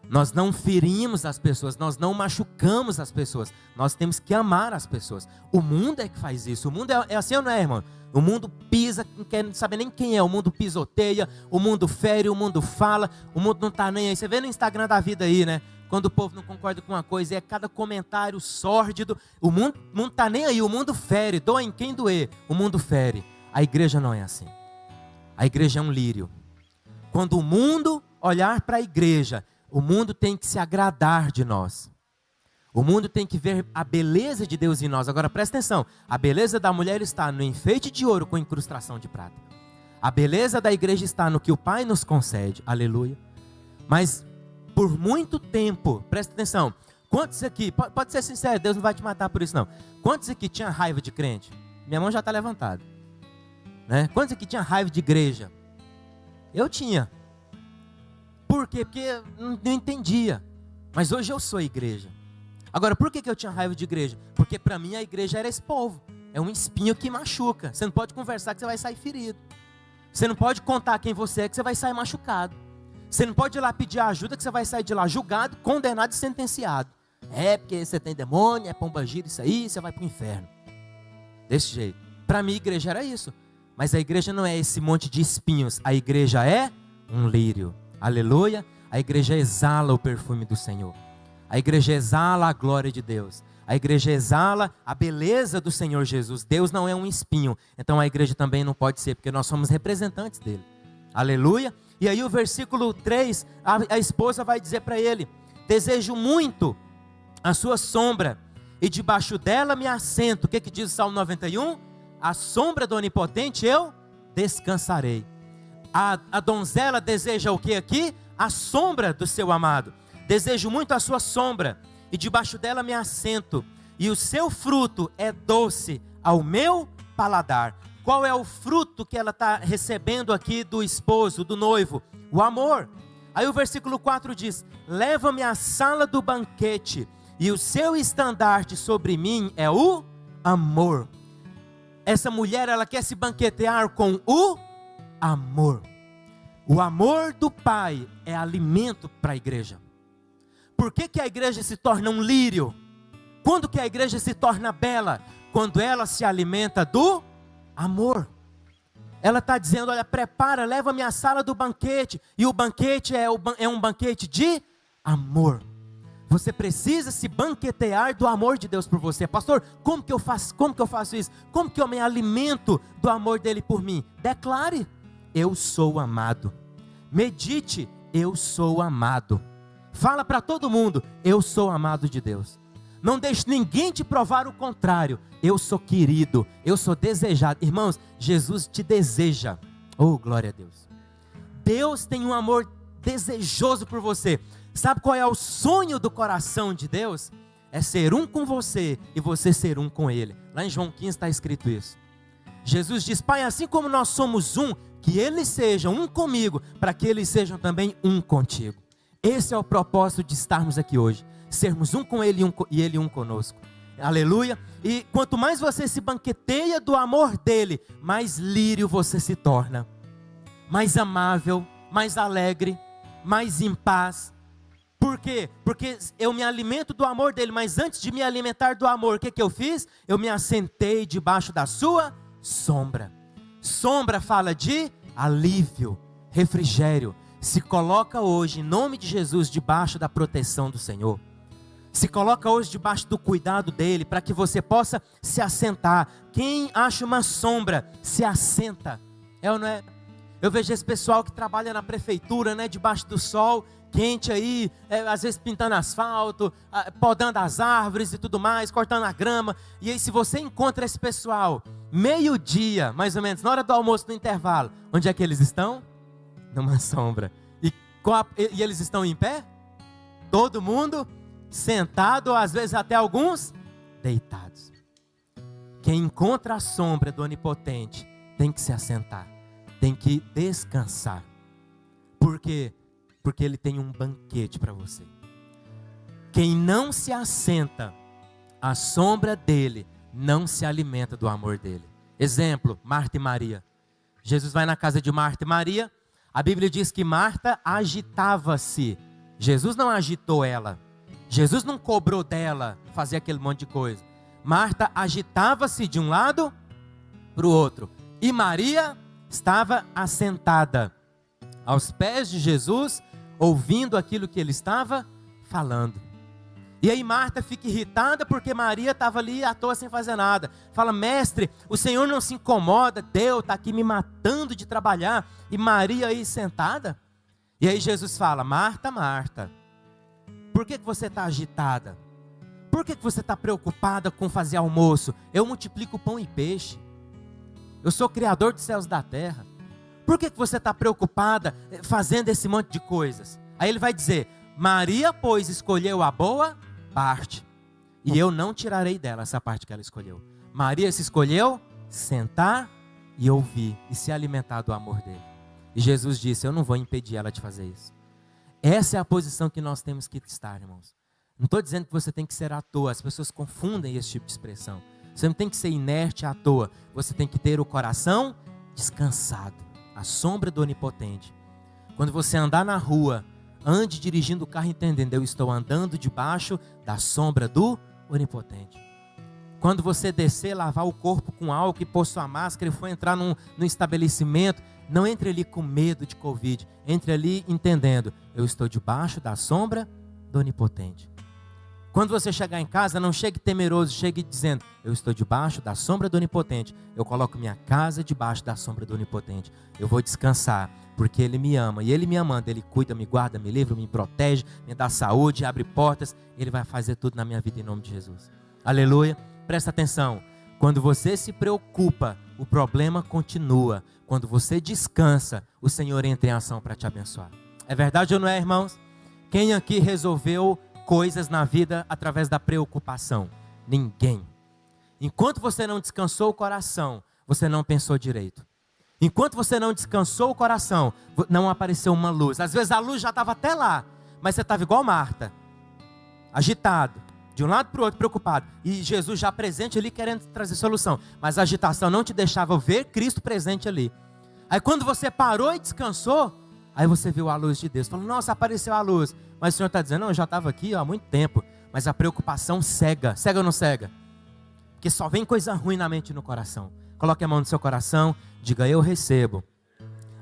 Nós não ferimos as pessoas, nós não machucamos as pessoas. Nós temos que amar as pessoas. O mundo é que faz isso. O mundo é assim ou não é, irmão? O mundo pisa, não quer saber nem quem é. O mundo pisoteia, o mundo fere, o mundo fala. O mundo não está nem aí. Você vê no Instagram da vida aí, né? Quando o povo não concorda com uma coisa, é cada comentário sórdido. O mundo não está nem aí. O mundo fere, doa em quem doer. O mundo fere. A igreja não é assim. A igreja é um lírio. Quando o mundo olhar para a igreja, o mundo tem que se agradar de nós. O mundo tem que ver a beleza de Deus em nós. Agora presta atenção. A beleza da mulher está no enfeite de ouro com incrustação de prata. A beleza da igreja está no que o Pai nos concede. Aleluia. Mas por muito tempo, presta atenção. Quantos aqui, pode ser sincero, Deus não vai te matar por isso não. Quantos aqui tinha raiva de crente? Minha mão já está levantada. Né? Quantos aqui tinha raiva de igreja? Eu tinha. Por quê? Porque eu não entendia. Mas hoje eu sou igreja. Agora, por que eu tinha raiva de igreja? Porque para mim a igreja era esse povo. É um espinho que machuca. Você não pode conversar que você vai sair ferido. Você não pode contar quem você é que você vai sair machucado. Você não pode ir lá pedir ajuda que você vai sair de lá julgado, condenado e sentenciado. É porque você tem demônio, é pombagira isso aí, você vai para o inferno. Desse jeito. Para mim a igreja era isso. Mas a igreja não é esse monte de espinhos. A igreja é um lírio. Aleluia. A igreja exala o perfume do Senhor. A igreja exala a glória de Deus. A igreja exala a beleza do Senhor Jesus. Deus não é um espinho. Então a igreja também não pode ser, porque nós somos representantes dele. Aleluia. E aí o versículo 3, a esposa vai dizer para ele: desejo muito a sua sombra, e debaixo dela me assento. O que diz o Salmo 91? A sombra do Onipotente eu descansarei. A donzela deseja o que aqui? A sombra do seu amado. Desejo muito a sua sombra, e debaixo dela me assento, e o seu fruto é doce ao meu paladar. Qual é o fruto que ela está recebendo aqui do esposo, do noivo? O amor. Aí o versículo 4 diz: leva-me à sala do banquete, e o seu estandarte sobre mim é o amor. Essa mulher, ela quer se banquetear com o amor. O amor do Pai é alimento para a igreja. Por que a igreja se torna um lírio? Quando que a igreja se torna bela? Quando ela se alimenta do amor. Ela está dizendo: olha, prepara, leva-me à sala do banquete. E o banquete é um banquete de amor. Você precisa se banquetear do amor de Deus por você. Pastor, como que eu faço isso? Como que eu me alimento do amor dele por mim? Declare: eu sou amado. Medite: eu sou amado. Fala para todo mundo: eu sou amado de Deus. Não deixe ninguém te provar o contrário. Eu sou querido, eu sou desejado. Irmãos, Jesus te deseja. Oh, glória a Deus. Deus tem um amor desejoso por você. Sabe qual é o sonho do coração de Deus? É ser um com você e você ser um com Ele. Lá em João 15 está escrito isso. Jesus diz: Pai, assim como nós somos um, que eles sejam um comigo, para que eles sejam também um contigo. Esse é o propósito de estarmos aqui hoje. Sermos um com Ele e Ele um conosco. Aleluia. E quanto mais você se banqueteia do amor dEle, mais lírio você se torna. Mais amável, mais alegre, mais em paz. Por quê? Porque eu me alimento do amor dEle, mas antes de me alimentar do amor, o que eu fiz? Eu me assentei debaixo da sua sombra. Sombra fala de alívio, refrigério. Se coloca hoje, em nome de Jesus, debaixo da proteção do Senhor. Se coloca hoje debaixo do cuidado dEle, para que você possa se assentar. Quem acha uma sombra, se assenta. É ou não é? Eu vejo esse pessoal que trabalha na prefeitura, né, debaixo do sol, quente aí, às vezes pintando asfalto, podando as árvores e tudo mais, cortando a grama. E aí se você encontra esse pessoal, meio-dia, mais ou menos, na hora do almoço, no intervalo, onde é que eles estão? Numa sombra. E eles estão em pé? Todo mundo sentado, às vezes até alguns deitados. Quem encontra a sombra do Onipotente tem que se assentar, tem que descansar. Por quê? Porque Ele tem um banquete para você. Quem não se assenta à sombra dEle, não se alimenta do amor dEle. Exemplo, Marta e Maria. Jesus vai na casa de Marta e Maria. A Bíblia diz que Marta agitava-se. Jesus não agitou ela. Jesus não cobrou dela fazer aquele monte de coisa. Marta agitava-se de um lado para o outro. E Maria estava assentada aos pés de Jesus, ouvindo aquilo que ele estava falando. E aí Marta fica irritada porque Maria estava ali à toa sem fazer nada. Fala: mestre, o Senhor não se incomoda, Deus está aqui me matando de trabalhar. E Maria aí sentada. E aí Jesus fala: Marta, Marta, por que você está agitada? Por que você está preocupada com fazer almoço? Eu multiplico pão e peixe. Eu sou criador dos céus e da terra. Por que você está preocupada fazendo esse monte de coisas? Aí ele vai dizer: Maria, pois, escolheu a boa parte, e eu não tirarei dela essa parte que ela escolheu. Maria se escolheu sentar e ouvir e se alimentar do amor dele. E Jesus disse: eu não vou impedir ela de fazer isso. Essa é a posição que nós temos que estar, irmãos. Não estou dizendo que você tem que ser à toa. As pessoas confundem esse tipo de expressão. Você não tem que ser inerte à toa. Você tem que ter o coração descansado, à sombra do Onipotente. Quando você andar na rua, ande dirigindo o carro entendendo, eu estou andando debaixo da sombra do Onipotente. Quando você descer, lavar o corpo com álcool e pôr sua máscara e for entrar num estabelecimento, não entre ali com medo de Covid. Entre ali entendendo, eu estou debaixo da sombra do Onipotente. Quando você chegar em casa, não chegue temeroso, chegue dizendo, eu estou debaixo da sombra do Onipotente. Eu coloco minha casa debaixo da sombra do Onipotente. Eu vou descansar, porque Ele me ama. E Ele me amando, Ele cuida, me guarda, me livra, me protege, me dá saúde, abre portas. Ele vai fazer tudo na minha vida em nome de Jesus. Aleluia. Presta atenção. Quando você se preocupa, o problema continua. Quando você descansa, o Senhor entra em ação para te abençoar. É verdade ou não é, irmãos? Quem aqui resolveu coisas na vida através da preocupação? Ninguém. Enquanto você não descansou o coração, você não pensou direito. Enquanto você não descansou o coração, não apareceu uma luz. Às vezes a luz já estava até lá, mas você estava igual Marta, agitado, de um lado para o outro, preocupado. E Jesus já presente ali, querendo trazer solução. Mas a agitação não te deixava ver Cristo presente ali. Aí quando você parou e descansou, aí você viu a luz de Deus. Falou, nossa, apareceu a luz. Mas o Senhor está dizendo, não, eu já estava aqui há muito tempo. Mas a preocupação cega. Cega ou não cega? Porque só vem coisa ruim na mente e no coração. Coloque a mão no seu coração. Diga, eu recebo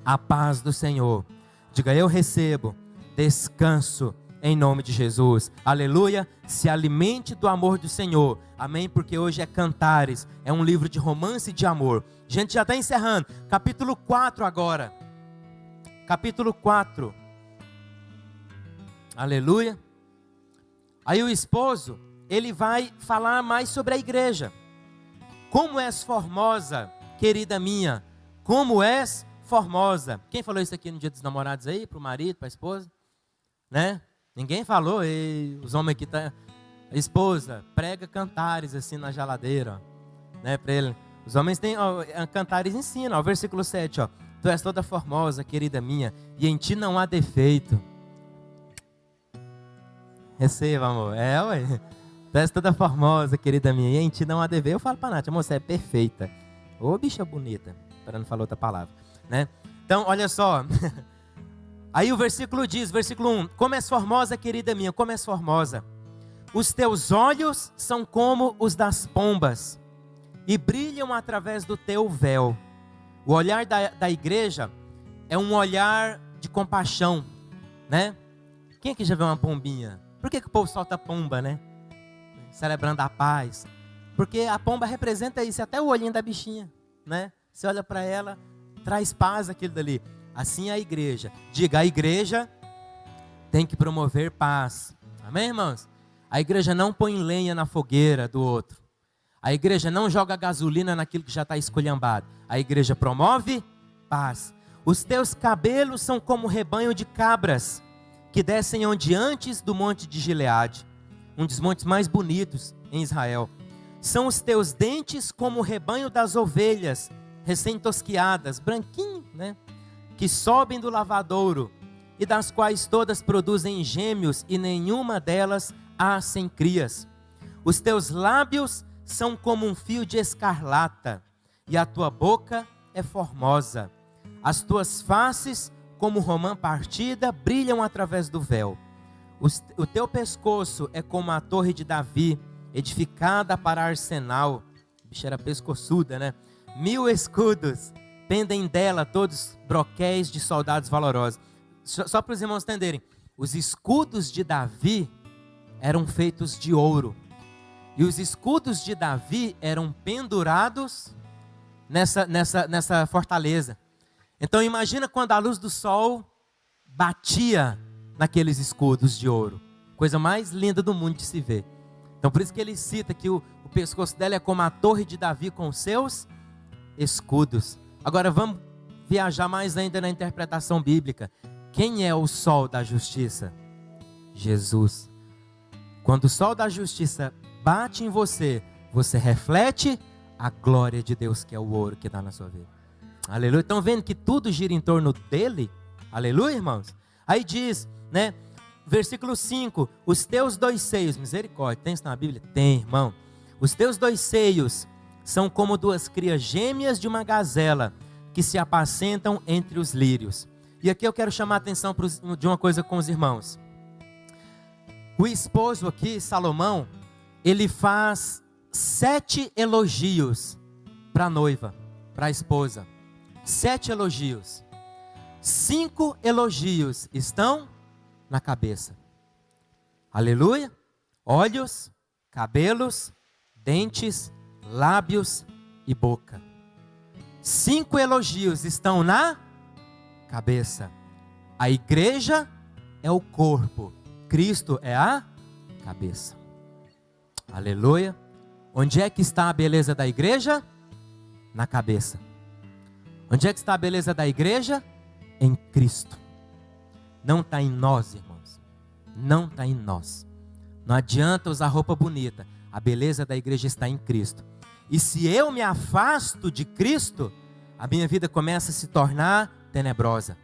a paz do Senhor. Diga, eu recebo descanso em nome de Jesus. Aleluia. Se alimente do amor do Senhor. Amém? Porque hoje é Cantares. É um livro de romance e de amor. A gente já está encerrando. Capítulo 4 agora. Capítulo 4. Aleluia. Aí o esposo, ele vai falar mais sobre a igreja. Como és formosa, querida minha. Como és formosa. Quem falou isso aqui no dia dos namorados aí? Para o marido, para a esposa? Né? Ninguém falou. Ei, os homens aqui tá. Esposa, prega Cantares assim na geladeira. Ó, né? Para ele. Os homens têm, ó, Cantares ensina. Ó, versículo 7, ó. Tu és toda formosa, querida minha, e em ti não há defeito. Receba, amor. É, ué. Tu és toda formosa, querida minha, e em ti não há defeito. Eu falo pra Nath, amor, você é perfeita. Ô, bicha bonita, para não falar outra palavra, né? Então, olha só. Aí o versículo diz, versículo 1. Como és formosa, querida minha, como és formosa. Os teus olhos são como os das pombas, e brilham através do teu véu. O olhar da igreja é um olhar de compaixão, né? Quem aqui já viu uma pombinha? Por que o povo solta pomba, né? Celebrando a paz. Porque a pomba representa isso, até o olhinho da bichinha, né? Você olha para ela, traz paz aquilo dali. Assim é a igreja. Diga, a igreja tem que promover paz. Amém, irmãos? A igreja não põe lenha na fogueira do outro. A igreja não joga gasolina naquilo que já está esculhambado. A igreja promove paz. Os teus cabelos são como rebanho de cabras, que descem onde antes do monte de Gileade, um dos montes mais bonitos em Israel. São os teus dentes como o rebanho das ovelhas, recém-tosquiadas, branquinho, né? Que sobem do lavadouro, e das quais todas produzem gêmeos, e nenhuma delas há sem crias. Os teus lábios são como um fio de escarlata, e a tua boca é formosa. As tuas faces, como romã partida, brilham através do véu. O teu pescoço é como a torre de Davi, edificada para arsenal. A bicha era pescoçuda, né? 1000 escudos pendem dela, todos broquéis de soldados valorosos. Só para os irmãos entenderem, os escudos de Davi eram feitos de ouro. E os escudos de Davi eram pendurados nessa fortaleza. Então imagina quando a luz do sol batia naqueles escudos de ouro. Coisa mais linda do mundo de se ver. Então por isso que ele cita que o pescoço dela é como a torre de Davi com os seus escudos. Agora vamos viajar mais ainda na interpretação bíblica. Quem é o sol da justiça? Jesus. Quando o sol da justiça bate em você, você reflete a glória de Deus, que é o ouro que dá na sua vida. Aleluia. Estão vendo que tudo gira em torno dele? Aleluia, irmãos? Aí diz, né? Versículo 5, os teus 2 seios, misericórdia, tem isso na Bíblia? Tem, irmão. Os teus 2 seios são como 2 crias gêmeas de uma gazela, que se apacentam entre os lírios. E aqui eu quero chamar a atenção de uma coisa com os irmãos. O esposo aqui, Salomão, ele faz 7 elogios para a noiva, para a esposa. 7 elogios. 5 elogios estão na cabeça. Aleluia. Olhos, cabelos, dentes, lábios e boca. 5 elogios estão na cabeça. A igreja é o corpo. Cristo é a cabeça. Aleluia. Onde é que está a beleza da igreja? Na cabeça. Onde é que está a beleza da igreja? Em Cristo. Não está em nós, irmãos. Não está em nós. Não adianta usar roupa bonita. A beleza da igreja está em Cristo. E se eu me afasto de Cristo, a minha vida começa a se tornar tenebrosa.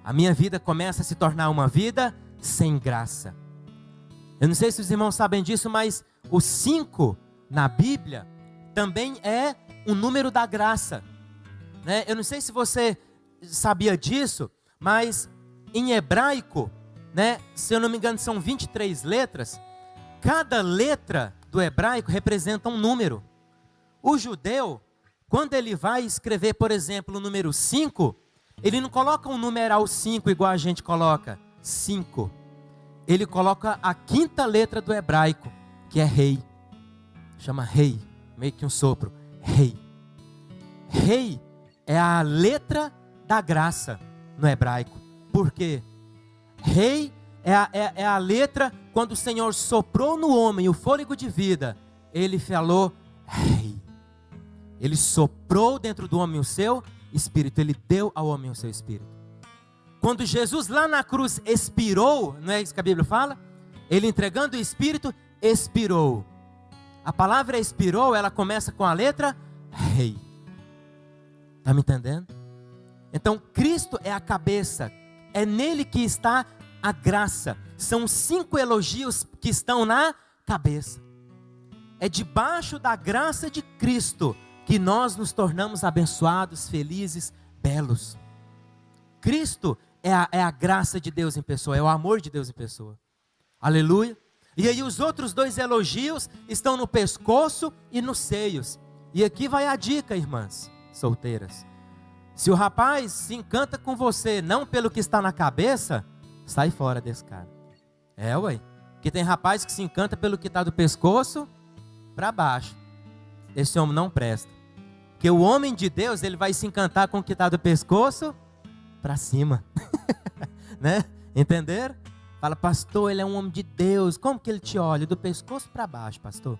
A minha vida começa a se tornar uma vida sem graça. Eu não sei se os irmãos sabem disso, mas o 5 na Bíblia também é o número da graça, né? Eu não sei se você sabia disso, mas em hebraico, né, se eu não me engano são 23 letras. Cada letra do hebraico representa um número. O judeu, quando ele vai escrever, por exemplo, o número 5, ele não coloca um numeral 5 igual a gente coloca, 5. Ele coloca a 5ª letra do hebraico, que é rei. Chama rei, meio que um sopro. Rei. Rei é a letra da graça no hebraico. Por quê? Rei é a letra quando o Senhor soprou no homem o fôlego de vida. Ele falou rei. Ele soprou dentro do homem o seu espírito. Ele deu ao homem o seu espírito. Quando Jesus lá na cruz expirou, não é isso que a Bíblia fala? Ele entregando o espírito, expirou. A palavra expirou, ela começa com a letra rei. Está me entendendo? Então Cristo é a cabeça. É nele que está a graça. São 5 elogios que estão na cabeça. É debaixo da graça de Cristo que nós nos tornamos abençoados, felizes, belos. Cristo é a graça de Deus em pessoa, é o amor de Deus em pessoa. Aleluia. E aí os outros 2 elogios estão no pescoço e nos seios. E aqui vai a dica, irmãs solteiras. Se o rapaz se encanta com você não pelo que está na cabeça, sai fora desse cara. É, ué. Porque tem rapaz que se encanta pelo que está do pescoço para baixo. Esse homem não presta. Porque o homem de Deus, ele vai se encantar com o que está do pescoço para cima. Né? Entenderam? Fala, pastor, ele é um homem de Deus. Como que ele te olha? Do pescoço para baixo, pastor.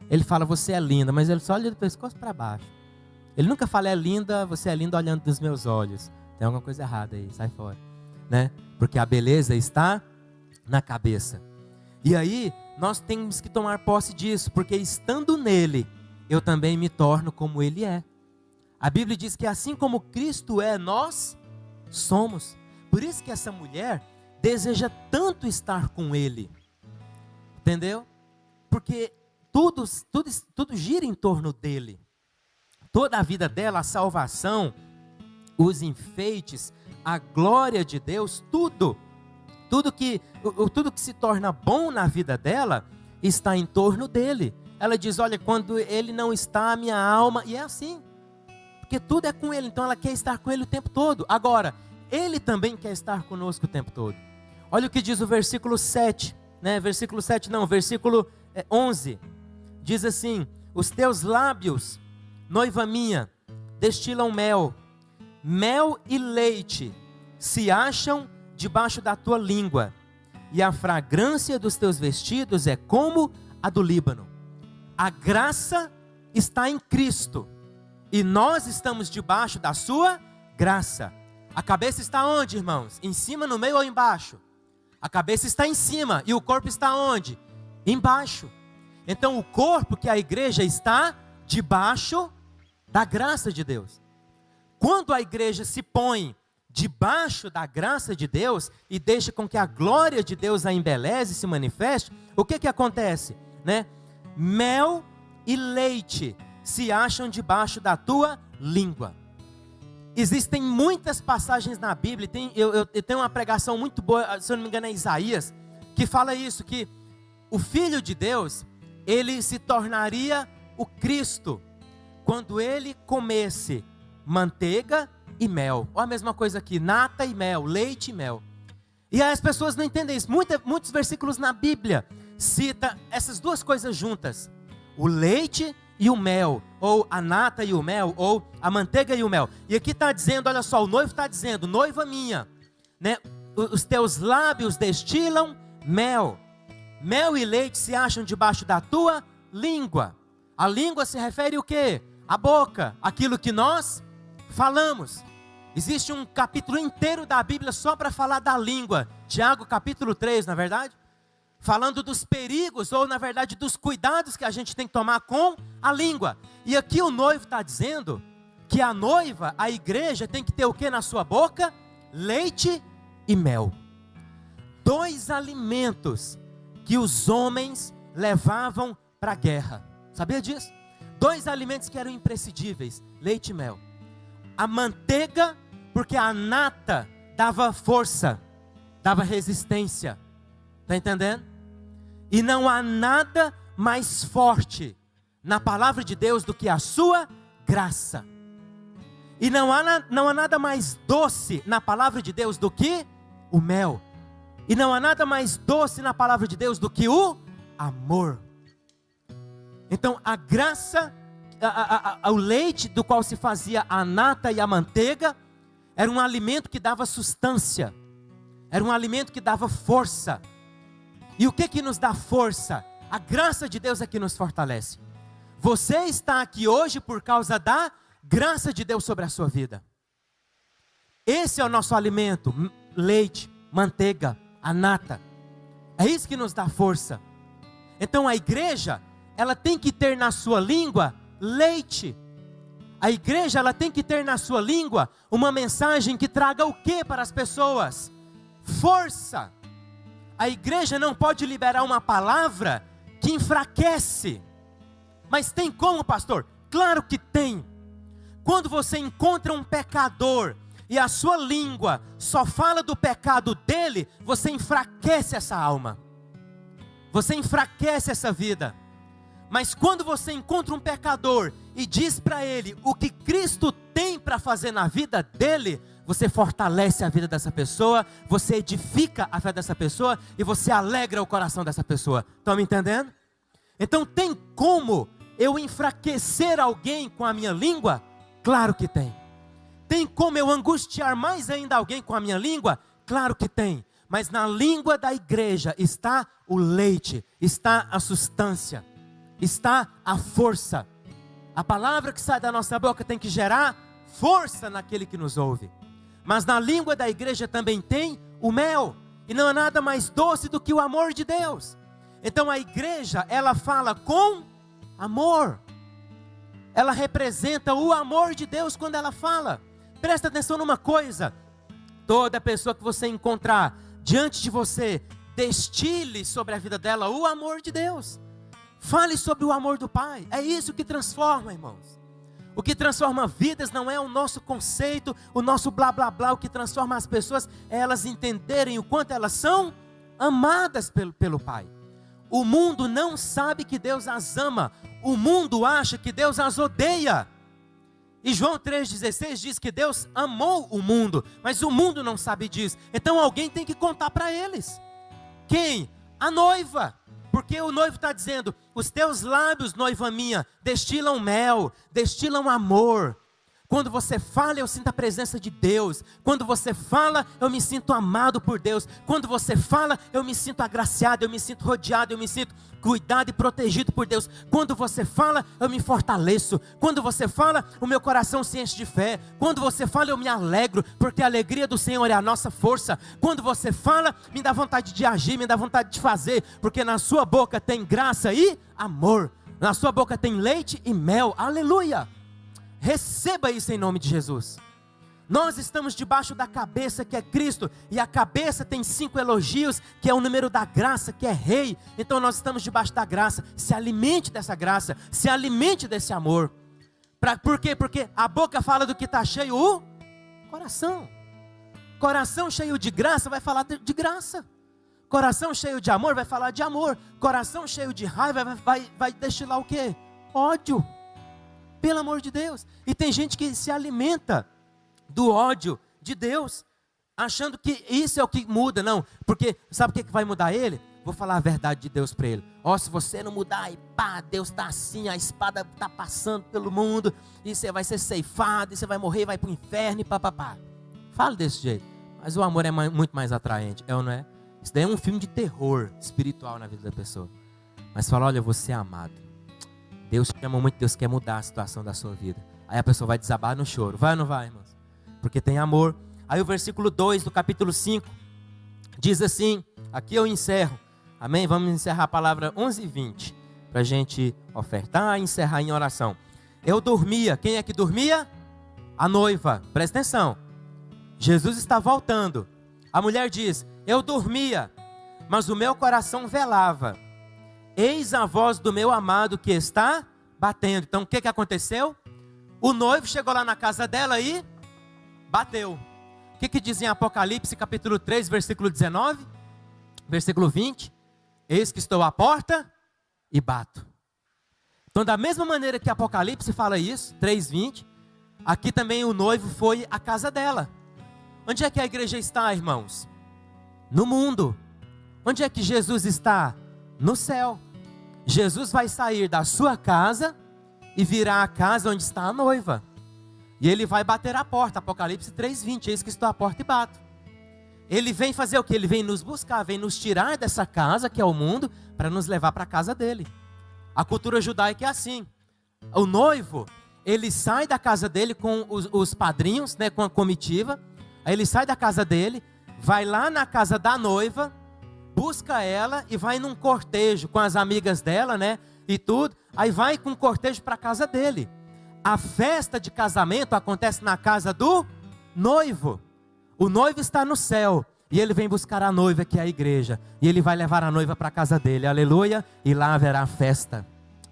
Ele fala, você é linda, mas ele só olha do pescoço para baixo. Ele nunca fala, é linda, você é linda olhando dos meus olhos. Tem alguma coisa errada aí, sai fora. Né? Porque a beleza está na cabeça. E aí, nós temos que tomar posse disso, porque estando nele, eu também me torno como ele é. A Bíblia diz que assim como Cristo é, nós somos. Por isso que essa mulher deseja tanto estar com ele. Entendeu? Porque tudo gira em torno dele. Toda a vida dela, a salvação, os enfeites, a glória de Deus, tudo que se torna bom na vida dela, está em torno dele. Ela diz, olha, quando ele não está, a minha alma, e é assim, porque tudo é com ele, então ela quer estar com ele o tempo todo. Agora, ele também quer estar conosco o tempo todo. Olha o que diz o versículo 7, né? Versículo 7 não, versículo 11, diz assim, os teus lábios, noiva minha, destilam mel e leite se acham debaixo da tua língua, e a fragrância dos teus vestidos é como a do Líbano. A graça está em Cristo, e nós estamos debaixo da sua graça. A cabeça está onde, irmãos? Em cima, no meio ou embaixo? A cabeça está em cima, e o corpo está onde? Embaixo. Então o corpo, que é a igreja, está debaixo da graça de Deus. Quando a igreja se põe debaixo da graça de Deus e deixa com que a glória de Deus a embeleze e se manifeste, o que acontece? Né? Mel e leite se acham debaixo da tua língua. Existem muitas passagens na Bíblia, eu tenho uma pregação muito boa, se eu não me engano é Isaías, que fala isso, que o Filho de Deus, ele se tornaria o Cristo, quando ele comesse manteiga e mel. Ou a mesma coisa aqui, nata e mel, leite e mel. E aí as pessoas não entendem isso. Muitos versículos na Bíblia citam essas duas coisas juntas. O leite e o mel, ou a nata e o mel, ou a manteiga e o mel. E aqui está dizendo, olha só, o noivo está dizendo, noiva minha, né? Os teus lábios destilam mel. Mel e leite se acham debaixo da tua língua. A língua se refere o quê? A boca, aquilo que nós falamos. Existe um capítulo inteiro da Bíblia só para falar da língua. Tiago capítulo 3, na verdade. Falando dos perigos, ou na verdade dos cuidados que a gente tem que tomar com a língua. E aqui o noivo está dizendo que a noiva, a igreja, tem que ter o que na sua boca? Leite e mel. Dois alimentos que os homens levavam para a guerra. Sabia disso? Dois alimentos que eram imprescindíveis, leite e mel. A manteiga, porque a nata dava força, dava resistência. Está entendendo? E não há nada mais forte na palavra de Deus do que a sua graça. E não há nada mais doce na palavra de Deus do que o mel. E não há nada mais doce na palavra de Deus do que o amor. Então a graça, o leite do qual se fazia a nata e a manteiga, era um alimento que dava sustância. Era um alimento que dava força. E o que nos dá força? A graça de Deus é que nos fortalece. Você está aqui hoje por causa da graça de Deus sobre a sua vida. Esse é o nosso alimento, leite, manteiga, a nata. É isso que nos dá força. Então a igreja, ela tem que ter na sua língua leite. A igreja, ela tem que ter na sua língua uma mensagem que traga o que para as pessoas? Força. A igreja não pode liberar uma palavra que enfraquece. Mas tem como, pastor? Claro que tem. Quando você encontra um pecador e a sua língua só fala do pecado dele, você enfraquece essa alma. Você enfraquece essa vida. Mas quando você encontra um pecador e diz para ele o que Cristo tem para fazer na vida dele, você fortalece a vida dessa pessoa, você edifica a fé dessa pessoa e você alegra o coração dessa pessoa. Estão me entendendo? Então tem como eu enfraquecer alguém com a minha língua? Claro que tem. Tem como eu angustiar mais ainda alguém com a minha língua? Claro que tem. Mas na língua da igreja está o leite, está a sustância, está a força. A palavra que sai da nossa boca tem que gerar força naquele que nos ouve. Mas na língua da igreja também tem o mel. E não há nada mais doce do que o amor de Deus. Então a igreja, ela fala com amor. Ela representa o amor de Deus quando ela fala. Presta atenção numa coisa. Toda pessoa que você encontrar diante de você, destile sobre a vida dela o amor de Deus. Fale sobre o amor do Pai. É isso que transforma, irmãos. O que transforma vidas não é o nosso conceito, o nosso blá blá blá. O que transforma as pessoas é elas entenderem o quanto elas são amadas pelo Pai. O mundo não sabe que Deus as ama. O mundo acha que Deus as odeia. E João 3,16 diz que Deus amou o mundo, mas o mundo não sabe disso. Então alguém tem que contar para eles. Quem? A noiva. Porque o noivo está dizendo, os teus lábios, noiva minha, destilam mel, destilam amor. Quando você fala, eu sinto a presença de Deus. Quando você fala, eu me sinto amado por Deus. Quando você fala, eu me sinto agraciado, eu me sinto rodeado, eu me sinto cuidado e protegido por Deus. Quando você fala, eu me fortaleço. Quando você fala, o meu coração se enche de fé. Quando você fala, eu me alegro, porque a alegria do Senhor é a nossa força. Quando você fala, me dá vontade de agir, me dá vontade de fazer, porque na sua boca tem graça e amor. Na sua boca tem leite e mel. Aleluia! Receba isso em nome de Jesus. Nós estamos debaixo da cabeça que é Cristo, e a cabeça tem 5 elogios, que é o número da graça, que é rei. Então nós estamos debaixo da graça. Se alimente dessa graça, se alimente desse amor. Por quê? Porque a boca fala do que está cheio, o coração. Coração cheio de graça vai falar de graça. Coração cheio de amor vai falar de amor. Coração cheio de raiva vai destilar o quê? Ódio. Pelo amor de Deus. E tem gente que se alimenta do ódio de Deus, achando que isso é o que muda. Não, porque sabe o que vai mudar ele? Vou falar a verdade de Deus para ele. Se você não mudar, e pá, Deus está assim, a espada está passando pelo mundo, e você vai ser ceifado, e você vai morrer, vai para o inferno, e pá. Fala desse jeito. Mas o amor é muito mais atraente, é ou não é? Isso daí é um filme de terror espiritual na vida da pessoa. Mas fala, olha, você é amado. Deus te ama muito, Deus quer mudar a situação da sua vida. Aí a pessoa vai desabar no choro. Vai ou não vai, irmãos? Porque tem amor. Aí o versículo 2 do capítulo 5 diz assim, aqui eu encerro, amém? Vamos encerrar a palavra 11 e 20, para a gente ofertar e encerrar em oração. Eu dormia, quem é que dormia? A noiva, presta atenção, Jesus está voltando. A mulher diz, eu dormia, mas o meu coração velava, eis a voz do meu amado que está batendo. Então o que aconteceu? O noivo chegou lá na casa dela e bateu. O que diz em Apocalipse capítulo 3, versículo 19? Versículo 20. Eis que estou à porta e bato. Então da mesma maneira que Apocalipse fala isso, 3:20, aqui também o noivo foi à casa dela. Onde é que a igreja está, irmãos? No mundo. Onde é que Jesus está? No céu. Jesus vai sair da sua casa e virá à casa onde está a noiva. E ele vai bater a porta, Apocalipse 3:20, eis que estou à porta e bato. Ele vem fazer o que? Ele vem nos buscar, vem nos tirar dessa casa que é o mundo, para nos levar para a casa dele. A cultura judaica é assim. O noivo, ele sai da casa dele com os padrinhos, né, com a comitiva. Aí ele sai da casa dele, vai lá na casa da noiva, busca ela e vai num cortejo com as amigas dela, né, e tudo. Aí vai com o cortejo para a casa dele. A festa de casamento acontece na casa do noivo. O noivo está no céu e ele vem buscar a noiva, que é a igreja. E ele vai levar a noiva para a casa dele, aleluia. E lá haverá festa.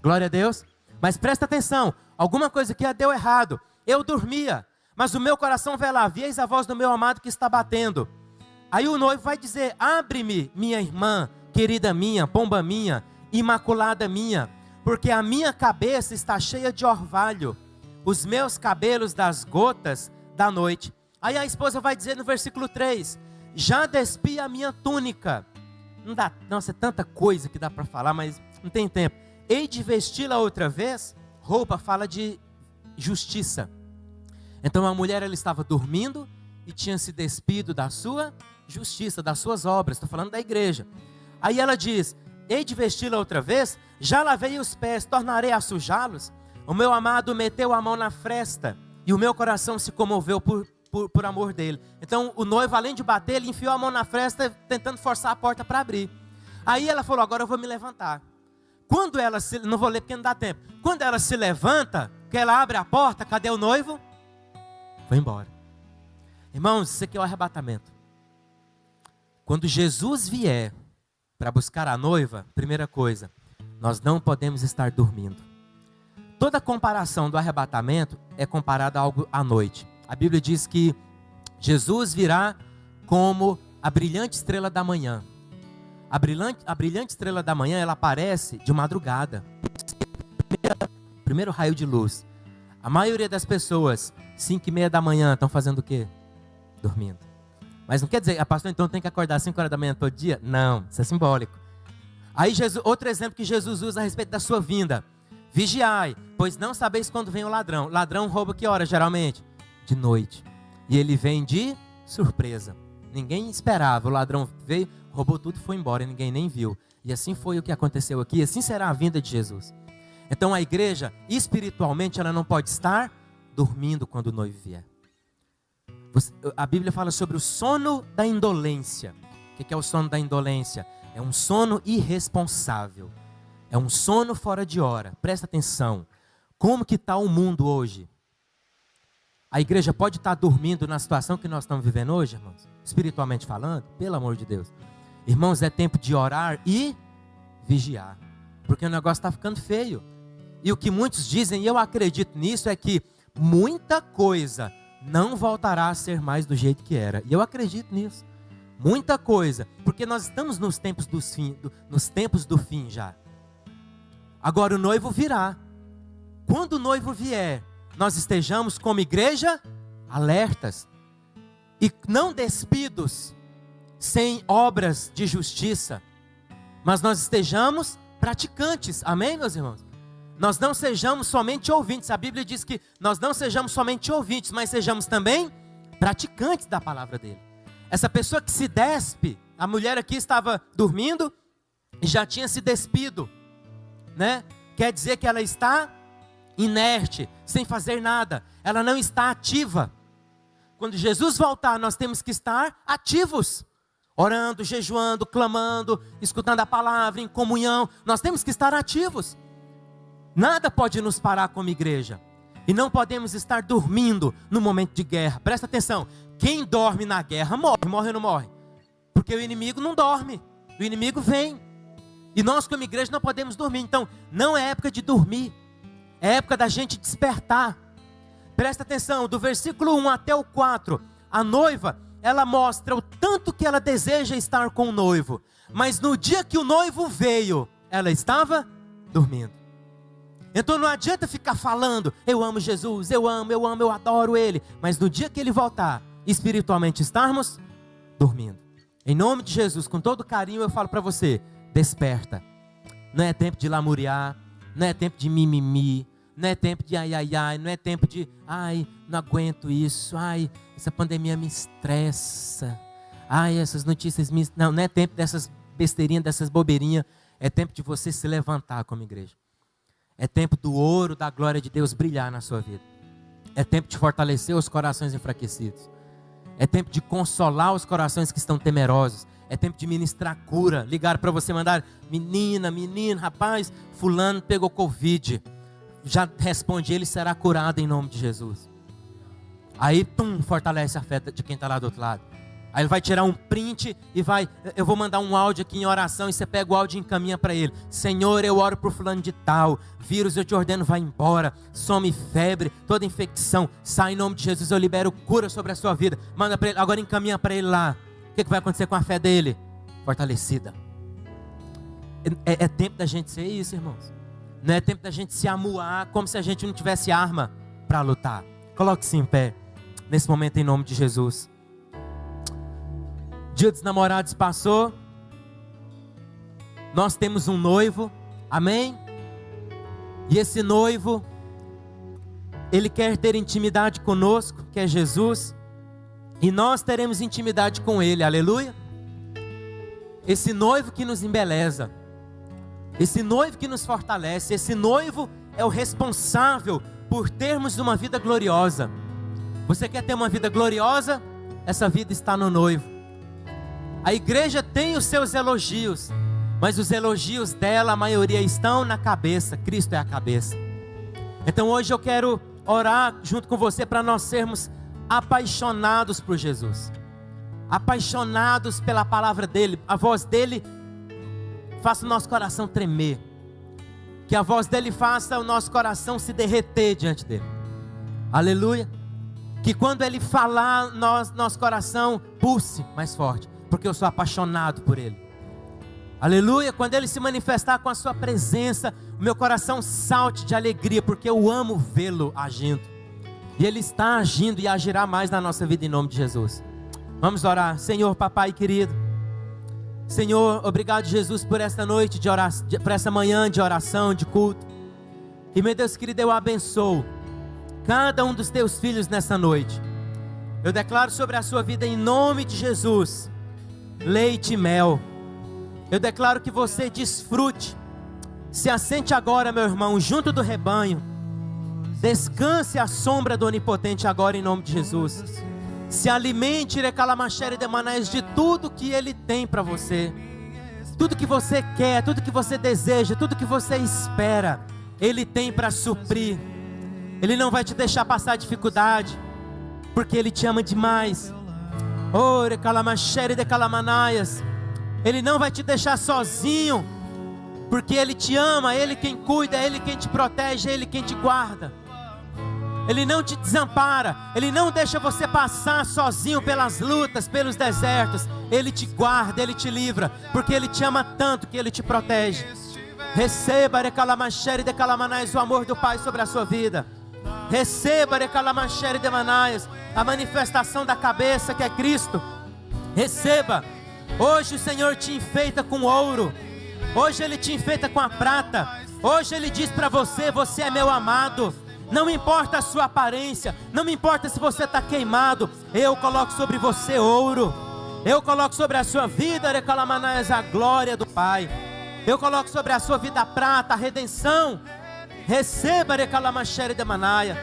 Glória a Deus. Mas presta atenção, alguma coisa que deu errado. Eu dormia, mas o meu coração velava. E eis a voz do meu amado que está batendo. Aí o noivo vai dizer, abre-me, minha irmã, querida minha, pomba minha, imaculada minha. Porque a minha cabeça está cheia de orvalho, os meus cabelos das gotas da noite. Aí a esposa vai dizer no versículo 3, já despi a minha túnica. Não dá, nossa, é tanta coisa que dá para falar, mas não tem tempo. Hei de vesti-la outra vez. Roupa fala de justiça. Então a mulher, ela estava dormindo e tinha se despido da sua justiça, das suas obras. Estou falando da igreja. Aí ela diz, hei de vesti-la outra vez, já lavei os pés, tornarei a sujá-los. O meu amado meteu a mão na fresta e o meu coração se comoveu por amor dele. Então o noivo, além de bater, ele enfiou a mão na fresta, tentando forçar a porta para abrir. Aí ela falou, agora eu vou me levantar. Quando ela se, não vou ler porque não dá tempo. Quando ela se levanta, que ela abre a porta, cadê o noivo? Foi embora. Irmãos, isso aqui é o arrebatamento. Quando Jesus vier para buscar a noiva, primeira coisa, nós não podemos estar dormindo. Toda comparação do arrebatamento é comparada a algo à noite. A Bíblia diz que Jesus virá como a brilhante estrela da manhã. A brilhante estrela da manhã, ela aparece de madrugada. Primeiro raio de luz. A maioria das pessoas, 5:30 da manhã, estão fazendo o quê? Dormindo. Mas não quer dizer, pastor, então tem que acordar às 5 horas da manhã todo dia? Não, isso é simbólico. Aí outro exemplo que Jesus usa a respeito da sua vinda. Vigiai, pois não sabeis quando vem o ladrão. Ladrão rouba que hora geralmente? De noite. E ele vem de surpresa. Ninguém esperava, o ladrão veio, roubou tudo e foi embora, e ninguém nem viu. E assim foi o que aconteceu aqui, e assim será a vinda de Jesus. Então a igreja, espiritualmente, ela não pode estar dormindo quando o noivo vier. A Bíblia fala sobre o sono da indolência. O que é o sono da indolência? É um sono irresponsável. É um sono fora de hora. Presta atenção. Como que está o mundo hoje? A igreja pode estar dormindo na situação que nós estamos vivendo hoje, irmãos? Espiritualmente falando, pelo amor de Deus. Irmãos, é tempo de orar e vigiar. Porque o negócio está ficando feio. E o que muitos dizem, e eu acredito nisso, é que muita coisa não voltará a ser mais do jeito que era. E eu acredito nisso. Muita coisa. Porque nós estamos nos tempos do fim já. Agora o noivo virá. Quando o noivo vier, nós estejamos como igreja alertas. E não despidos, sem obras de justiça. Mas nós estejamos praticantes. Amém, meus irmãos? Nós não sejamos somente ouvintes. A Bíblia diz que nós não sejamos somente ouvintes, mas sejamos também praticantes da palavra dele. Essa pessoa que se despe, a mulher aqui estava dormindo e já tinha se despido, né? Quer dizer que ela está inerte, sem fazer nada. Ela não está ativa. Quando Jesus voltar, nós temos que estar ativos. Orando, jejuando, clamando, escutando a palavra, em comunhão. Nós temos que estar ativos. Nada pode nos parar como igreja. E não podemos estar dormindo no momento de guerra. Presta atenção. Quem dorme na guerra morre. Morre ou não morre? Porque o inimigo não dorme. O inimigo vem. E nós como igreja não podemos dormir. Então, não é época de dormir. É época da gente despertar. Presta atenção. Do versículo 1 até o 4. A noiva, ela mostra o tanto que ela deseja estar com o noivo. Mas no dia que o noivo veio, ela estava dormindo. Então não adianta ficar falando, eu amo Jesus, eu adoro Ele. Mas no dia que Ele voltar, espiritualmente estarmos dormindo. Em nome de Jesus, com todo carinho eu falo para você, desperta. Não é tempo de lamuriar, não é tempo de mimimi, não é tempo de ai, não é tempo de, não aguento isso, essa pandemia me estressa, essas notícias me... Não é tempo dessas besteirinhas, dessas bobeirinhas, é tempo de você se levantar como igreja. É tempo do ouro da glória de Deus brilhar na sua vida. É tempo de fortalecer os corações enfraquecidos. É tempo de consolar os corações que estão temerosos. É tempo de ministrar cura. Ligar para você, mandar, menina, rapaz, fulano pegou Covid. Já responde, ele será curado em nome de Jesus. Aí, fortalece a fé de quem está lá do outro lado. Aí ele vai tirar um print e eu vou mandar um áudio aqui em oração e você pega o áudio e encaminha para ele. Senhor, eu oro por fulano de tal, vírus eu te ordeno, vai embora, some febre, toda infecção, sai em nome de Jesus, eu libero cura sobre a sua vida. Manda para ele, agora encaminha para ele lá. O que vai acontecer com a fé dele? Fortalecida. É tempo da gente ser isso, irmãos. Não é tempo da gente se amuar como se a gente não tivesse arma para lutar. Coloque-se em pé, nesse momento em nome de Jesus. Dia dos namorados passou. Nós temos um noivo. Amém? E esse noivo, ele quer ter intimidade conosco, que é Jesus. E nós teremos intimidade com ele. Aleluia? Esse noivo que nos embeleza. Esse noivo que nos fortalece. Esse noivo é o responsável por termos uma vida gloriosa. Você quer ter uma vida gloriosa? Essa vida está no noivo. A igreja tem os seus elogios, mas os elogios dela, a maioria estão na cabeça. Cristo é a cabeça. Então hoje eu quero orar junto com você para nós sermos apaixonados por Jesus. Apaixonados pela palavra dele. A voz dele faça o nosso coração tremer. Que a voz dele faça o nosso coração se derreter diante dele. Aleluia. Que quando ele falar, nosso coração pulse mais forte. Porque eu sou apaixonado por ele. Aleluia. Quando ele se manifestar com a sua presença, o meu coração salte de alegria, porque eu amo vê-lo agindo. E ele está agindo e agirá mais na nossa vida em nome de Jesus. Vamos orar. Senhor, papai querido. Senhor, obrigado Jesus por esta noite de oração, por essa manhã de oração, de culto. E meu Deus querido, eu abençoo cada um dos teus filhos nessa noite. Eu declaro sobre a sua vida em nome de Jesus leite e mel. Eu declaro que você desfrute. Se assente agora, meu irmão, junto do rebanho. Descanse à sombra do Onipotente agora em nome de Jesus. Se alimente, recalamaxere de manais, de tudo que Ele tem para você. Tudo que você quer, tudo que você deseja, tudo que você espera, Ele tem para suprir. Ele não vai te deixar passar dificuldade. porque Ele te ama demais. Ore calamachere de calamanaias. Ele não vai te deixar sozinho, porque Ele te ama, Ele quem cuida, Ele quem te protege, Ele quem te guarda. Ele não te desampara, Ele não deixa você passar sozinho pelas lutas, pelos desertos. Ele te guarda, Ele te livra, porque Ele te ama tanto que Ele te protege. Receba, recalamanhere de calamanaias, o amor do Pai sobre a sua vida. Receba, recalamanhere de manaias, a manifestação da cabeça que é Cristo. Receba. Hoje o Senhor te enfeita com ouro. Hoje Ele te enfeita com a prata. Hoje Ele diz para você: você é meu amado. Não importa a sua aparência, não importa se você está queimado, eu coloco sobre você ouro. Eu coloco sobre a sua vida, recalamanaias, a glória do Pai. Eu coloco sobre a sua vida a prata, a redenção. Receba, recalamanhere de manaia.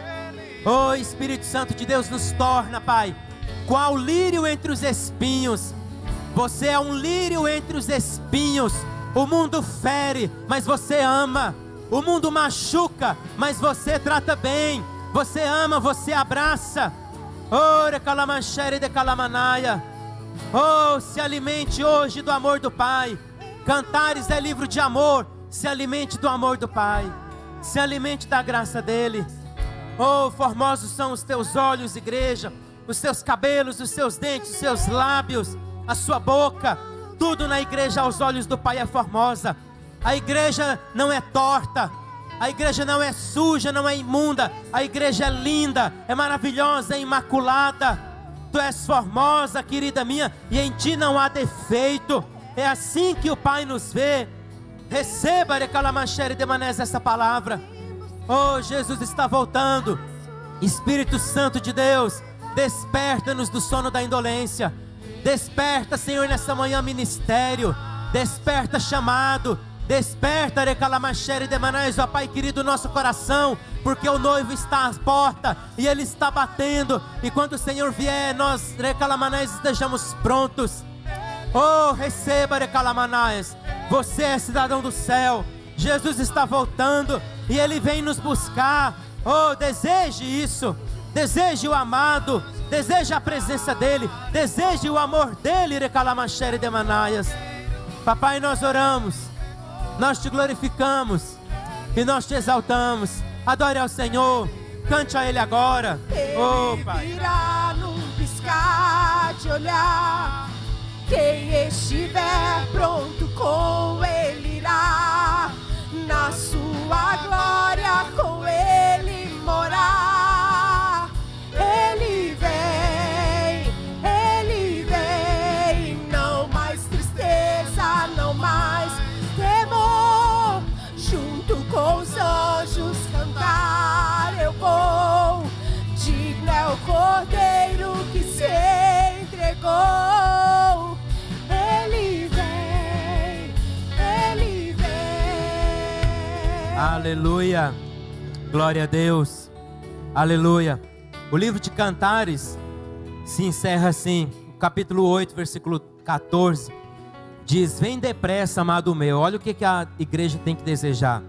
Oh, Espírito Santo de Deus, nos torna, Pai, qual lírio entre os espinhos. Você é um lírio entre os espinhos. O mundo fere, mas você ama. O mundo machuca, mas você trata bem. Você ama, você abraça. Oh, recalamanhere de calamanaia. Oh, se alimente hoje do amor do Pai. Cantares é livro de amor. Se alimente do amor do Pai. Se alimente da graça dEle. Oh, formosos são os teus olhos, igreja. Os teus cabelos, os seus dentes, os seus lábios, a sua boca. Tudo na igreja aos olhos do Pai é formosa. A igreja não é torta. A igreja não é suja, não é imunda. A igreja é linda, é maravilhosa, é imaculada. Tu és formosa, querida minha, e em ti não há defeito. É assim que o Pai nos vê. Receba, recalamanhere de manés, essa palavra. Oh, Jesus está voltando. Espírito Santo de Deus, desperta-nos do sono da indolência. Desperta, Senhor, nessa manhã ministério. Desperta chamado. Desperta, recalamanhere de manés, ó Pai querido, nosso coração, porque o noivo está à porta e Ele está batendo. E quando o Senhor vier, nós, recalamanés, estejamos prontos. Oh, receba, recalamanais. Você é cidadão do céu. Jesus está voltando e Ele vem nos buscar. Oh, deseje isso. Deseje o amado. Deseje a presença dEle. Deseje o amor dEle, recalamanhere de manaias. Papai, nós oramos. Nós te glorificamos e nós te exaltamos. Adore ao Senhor. Cante a Ele agora. Ele virá num piscar de olhar. Quem estiver pronto com Ele irá. Na sua glória com Ele morar. Ele vem. Não mais tristeza, não mais temor. Junto com os anjos cantar eu vou. Digno é o Cordeiro que se entregou. Ele vem. Aleluia. Glória a Deus. Aleluia. O livro de Cantares se encerra assim. Capítulo 8, versículo 14. Diz: vem depressa, amado meu. Olha o que a igreja tem que desejar.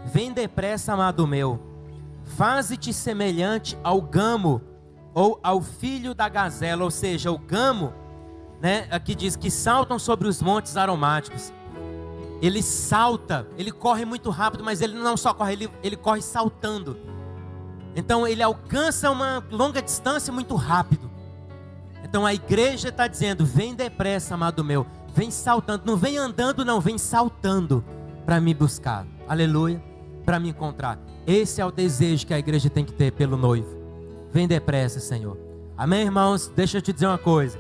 Vem depressa, amado meu. Faze-te semelhante ao gamo, ou ao filho da gazela. Ou seja, o gamo, né, aqui diz que saltam sobre os montes aromáticos. Ele salta, ele corre muito rápido, mas ele não só corre, ele corre saltando. Então ele alcança uma longa distância muito rápido. Então a igreja está dizendo: vem depressa, amado meu. Vem saltando, não vem andando não, vem saltando para me buscar, aleluia, para me encontrar. Esse é o desejo que a igreja tem que ter pelo noivo. Vem depressa, Senhor. Amém, irmãos? Deixa eu te dizer uma coisa.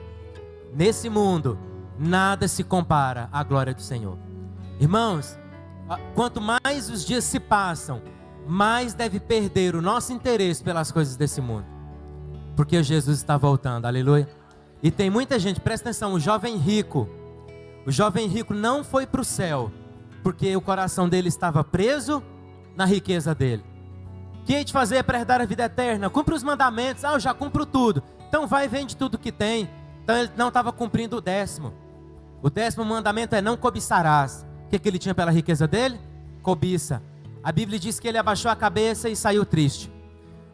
Nesse mundo, nada se compara à glória do Senhor. Irmãos, quanto mais os dias se passam, mais deve perder o nosso interesse pelas coisas desse mundo. Porque Jesus está voltando, aleluia. E tem muita gente, presta atenção, o jovem rico não foi para o céu, porque o coração dele estava preso na riqueza dele. O que hei de fazer para herdar a vida eterna? Cumpre os mandamentos. Eu já cumpro tudo. Então vai e vende tudo que tem. Então ele não estava cumprindo o 10º. O 10º mandamento é: não cobiçarás. O que ele tinha pela riqueza dele? Cobiça. A Bíblia diz que ele abaixou a cabeça e saiu triste.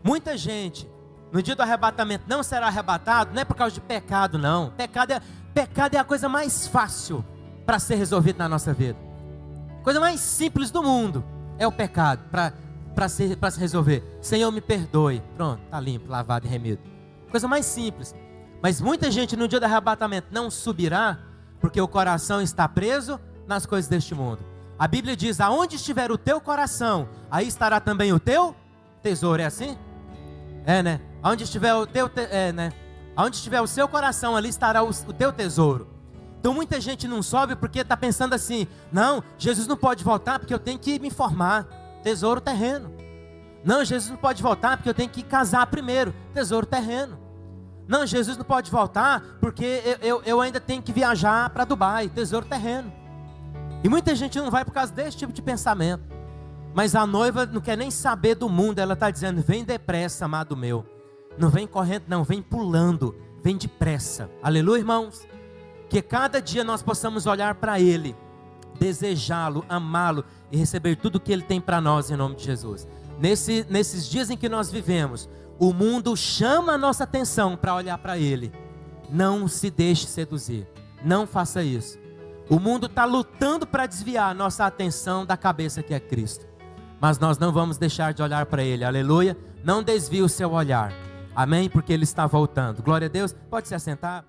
Muita gente no dia do arrebatamento não será arrebatado, não é por causa de pecado, não. Pecado é a coisa mais fácil para ser resolvido na nossa vida. Coisa mais simples do mundo é o pecado para se resolver. Senhor, me perdoe. Pronto, está limpo, lavado e remido. Coisa mais simples. Mas muita gente no dia do arrebatamento não subirá, porque o coração está preso nas coisas deste mundo. A Bíblia diz, aonde estiver o teu coração, aí estará também o teu tesouro. É assim? É, né? Aonde estiver o teu, né? Aonde estiver o seu coração, ali estará o teu tesouro. Então muita gente não sobe porque está pensando assim, não, Jesus não pode voltar porque eu tenho que me formar, tesouro terreno. Não, Jesus não pode voltar porque eu tenho que casar primeiro, tesouro terreno. Não, Jesus não pode voltar porque eu ainda tenho que viajar para Dubai, tesouro terreno. E muita gente não vai por causa desse tipo de pensamento. Mas a noiva não quer nem saber do mundo, ela está dizendo, vem depressa, amado meu. Não vem correndo não, vem pulando, vem depressa. Aleluia, irmãos. Que cada dia nós possamos olhar para Ele, desejá-lo, amá-lo e receber tudo o que Ele tem para nós em nome de Jesus. Nesses dias em que nós vivemos, o mundo chama a nossa atenção para olhar para Ele. Não se deixe seduzir, não faça isso. O mundo está lutando para desviar a nossa atenção da cabeça que é Cristo. Mas nós não vamos deixar de olhar para Ele, aleluia. Não desvie o seu olhar, amém? Porque Ele está voltando. Glória a Deus, pode se assentar.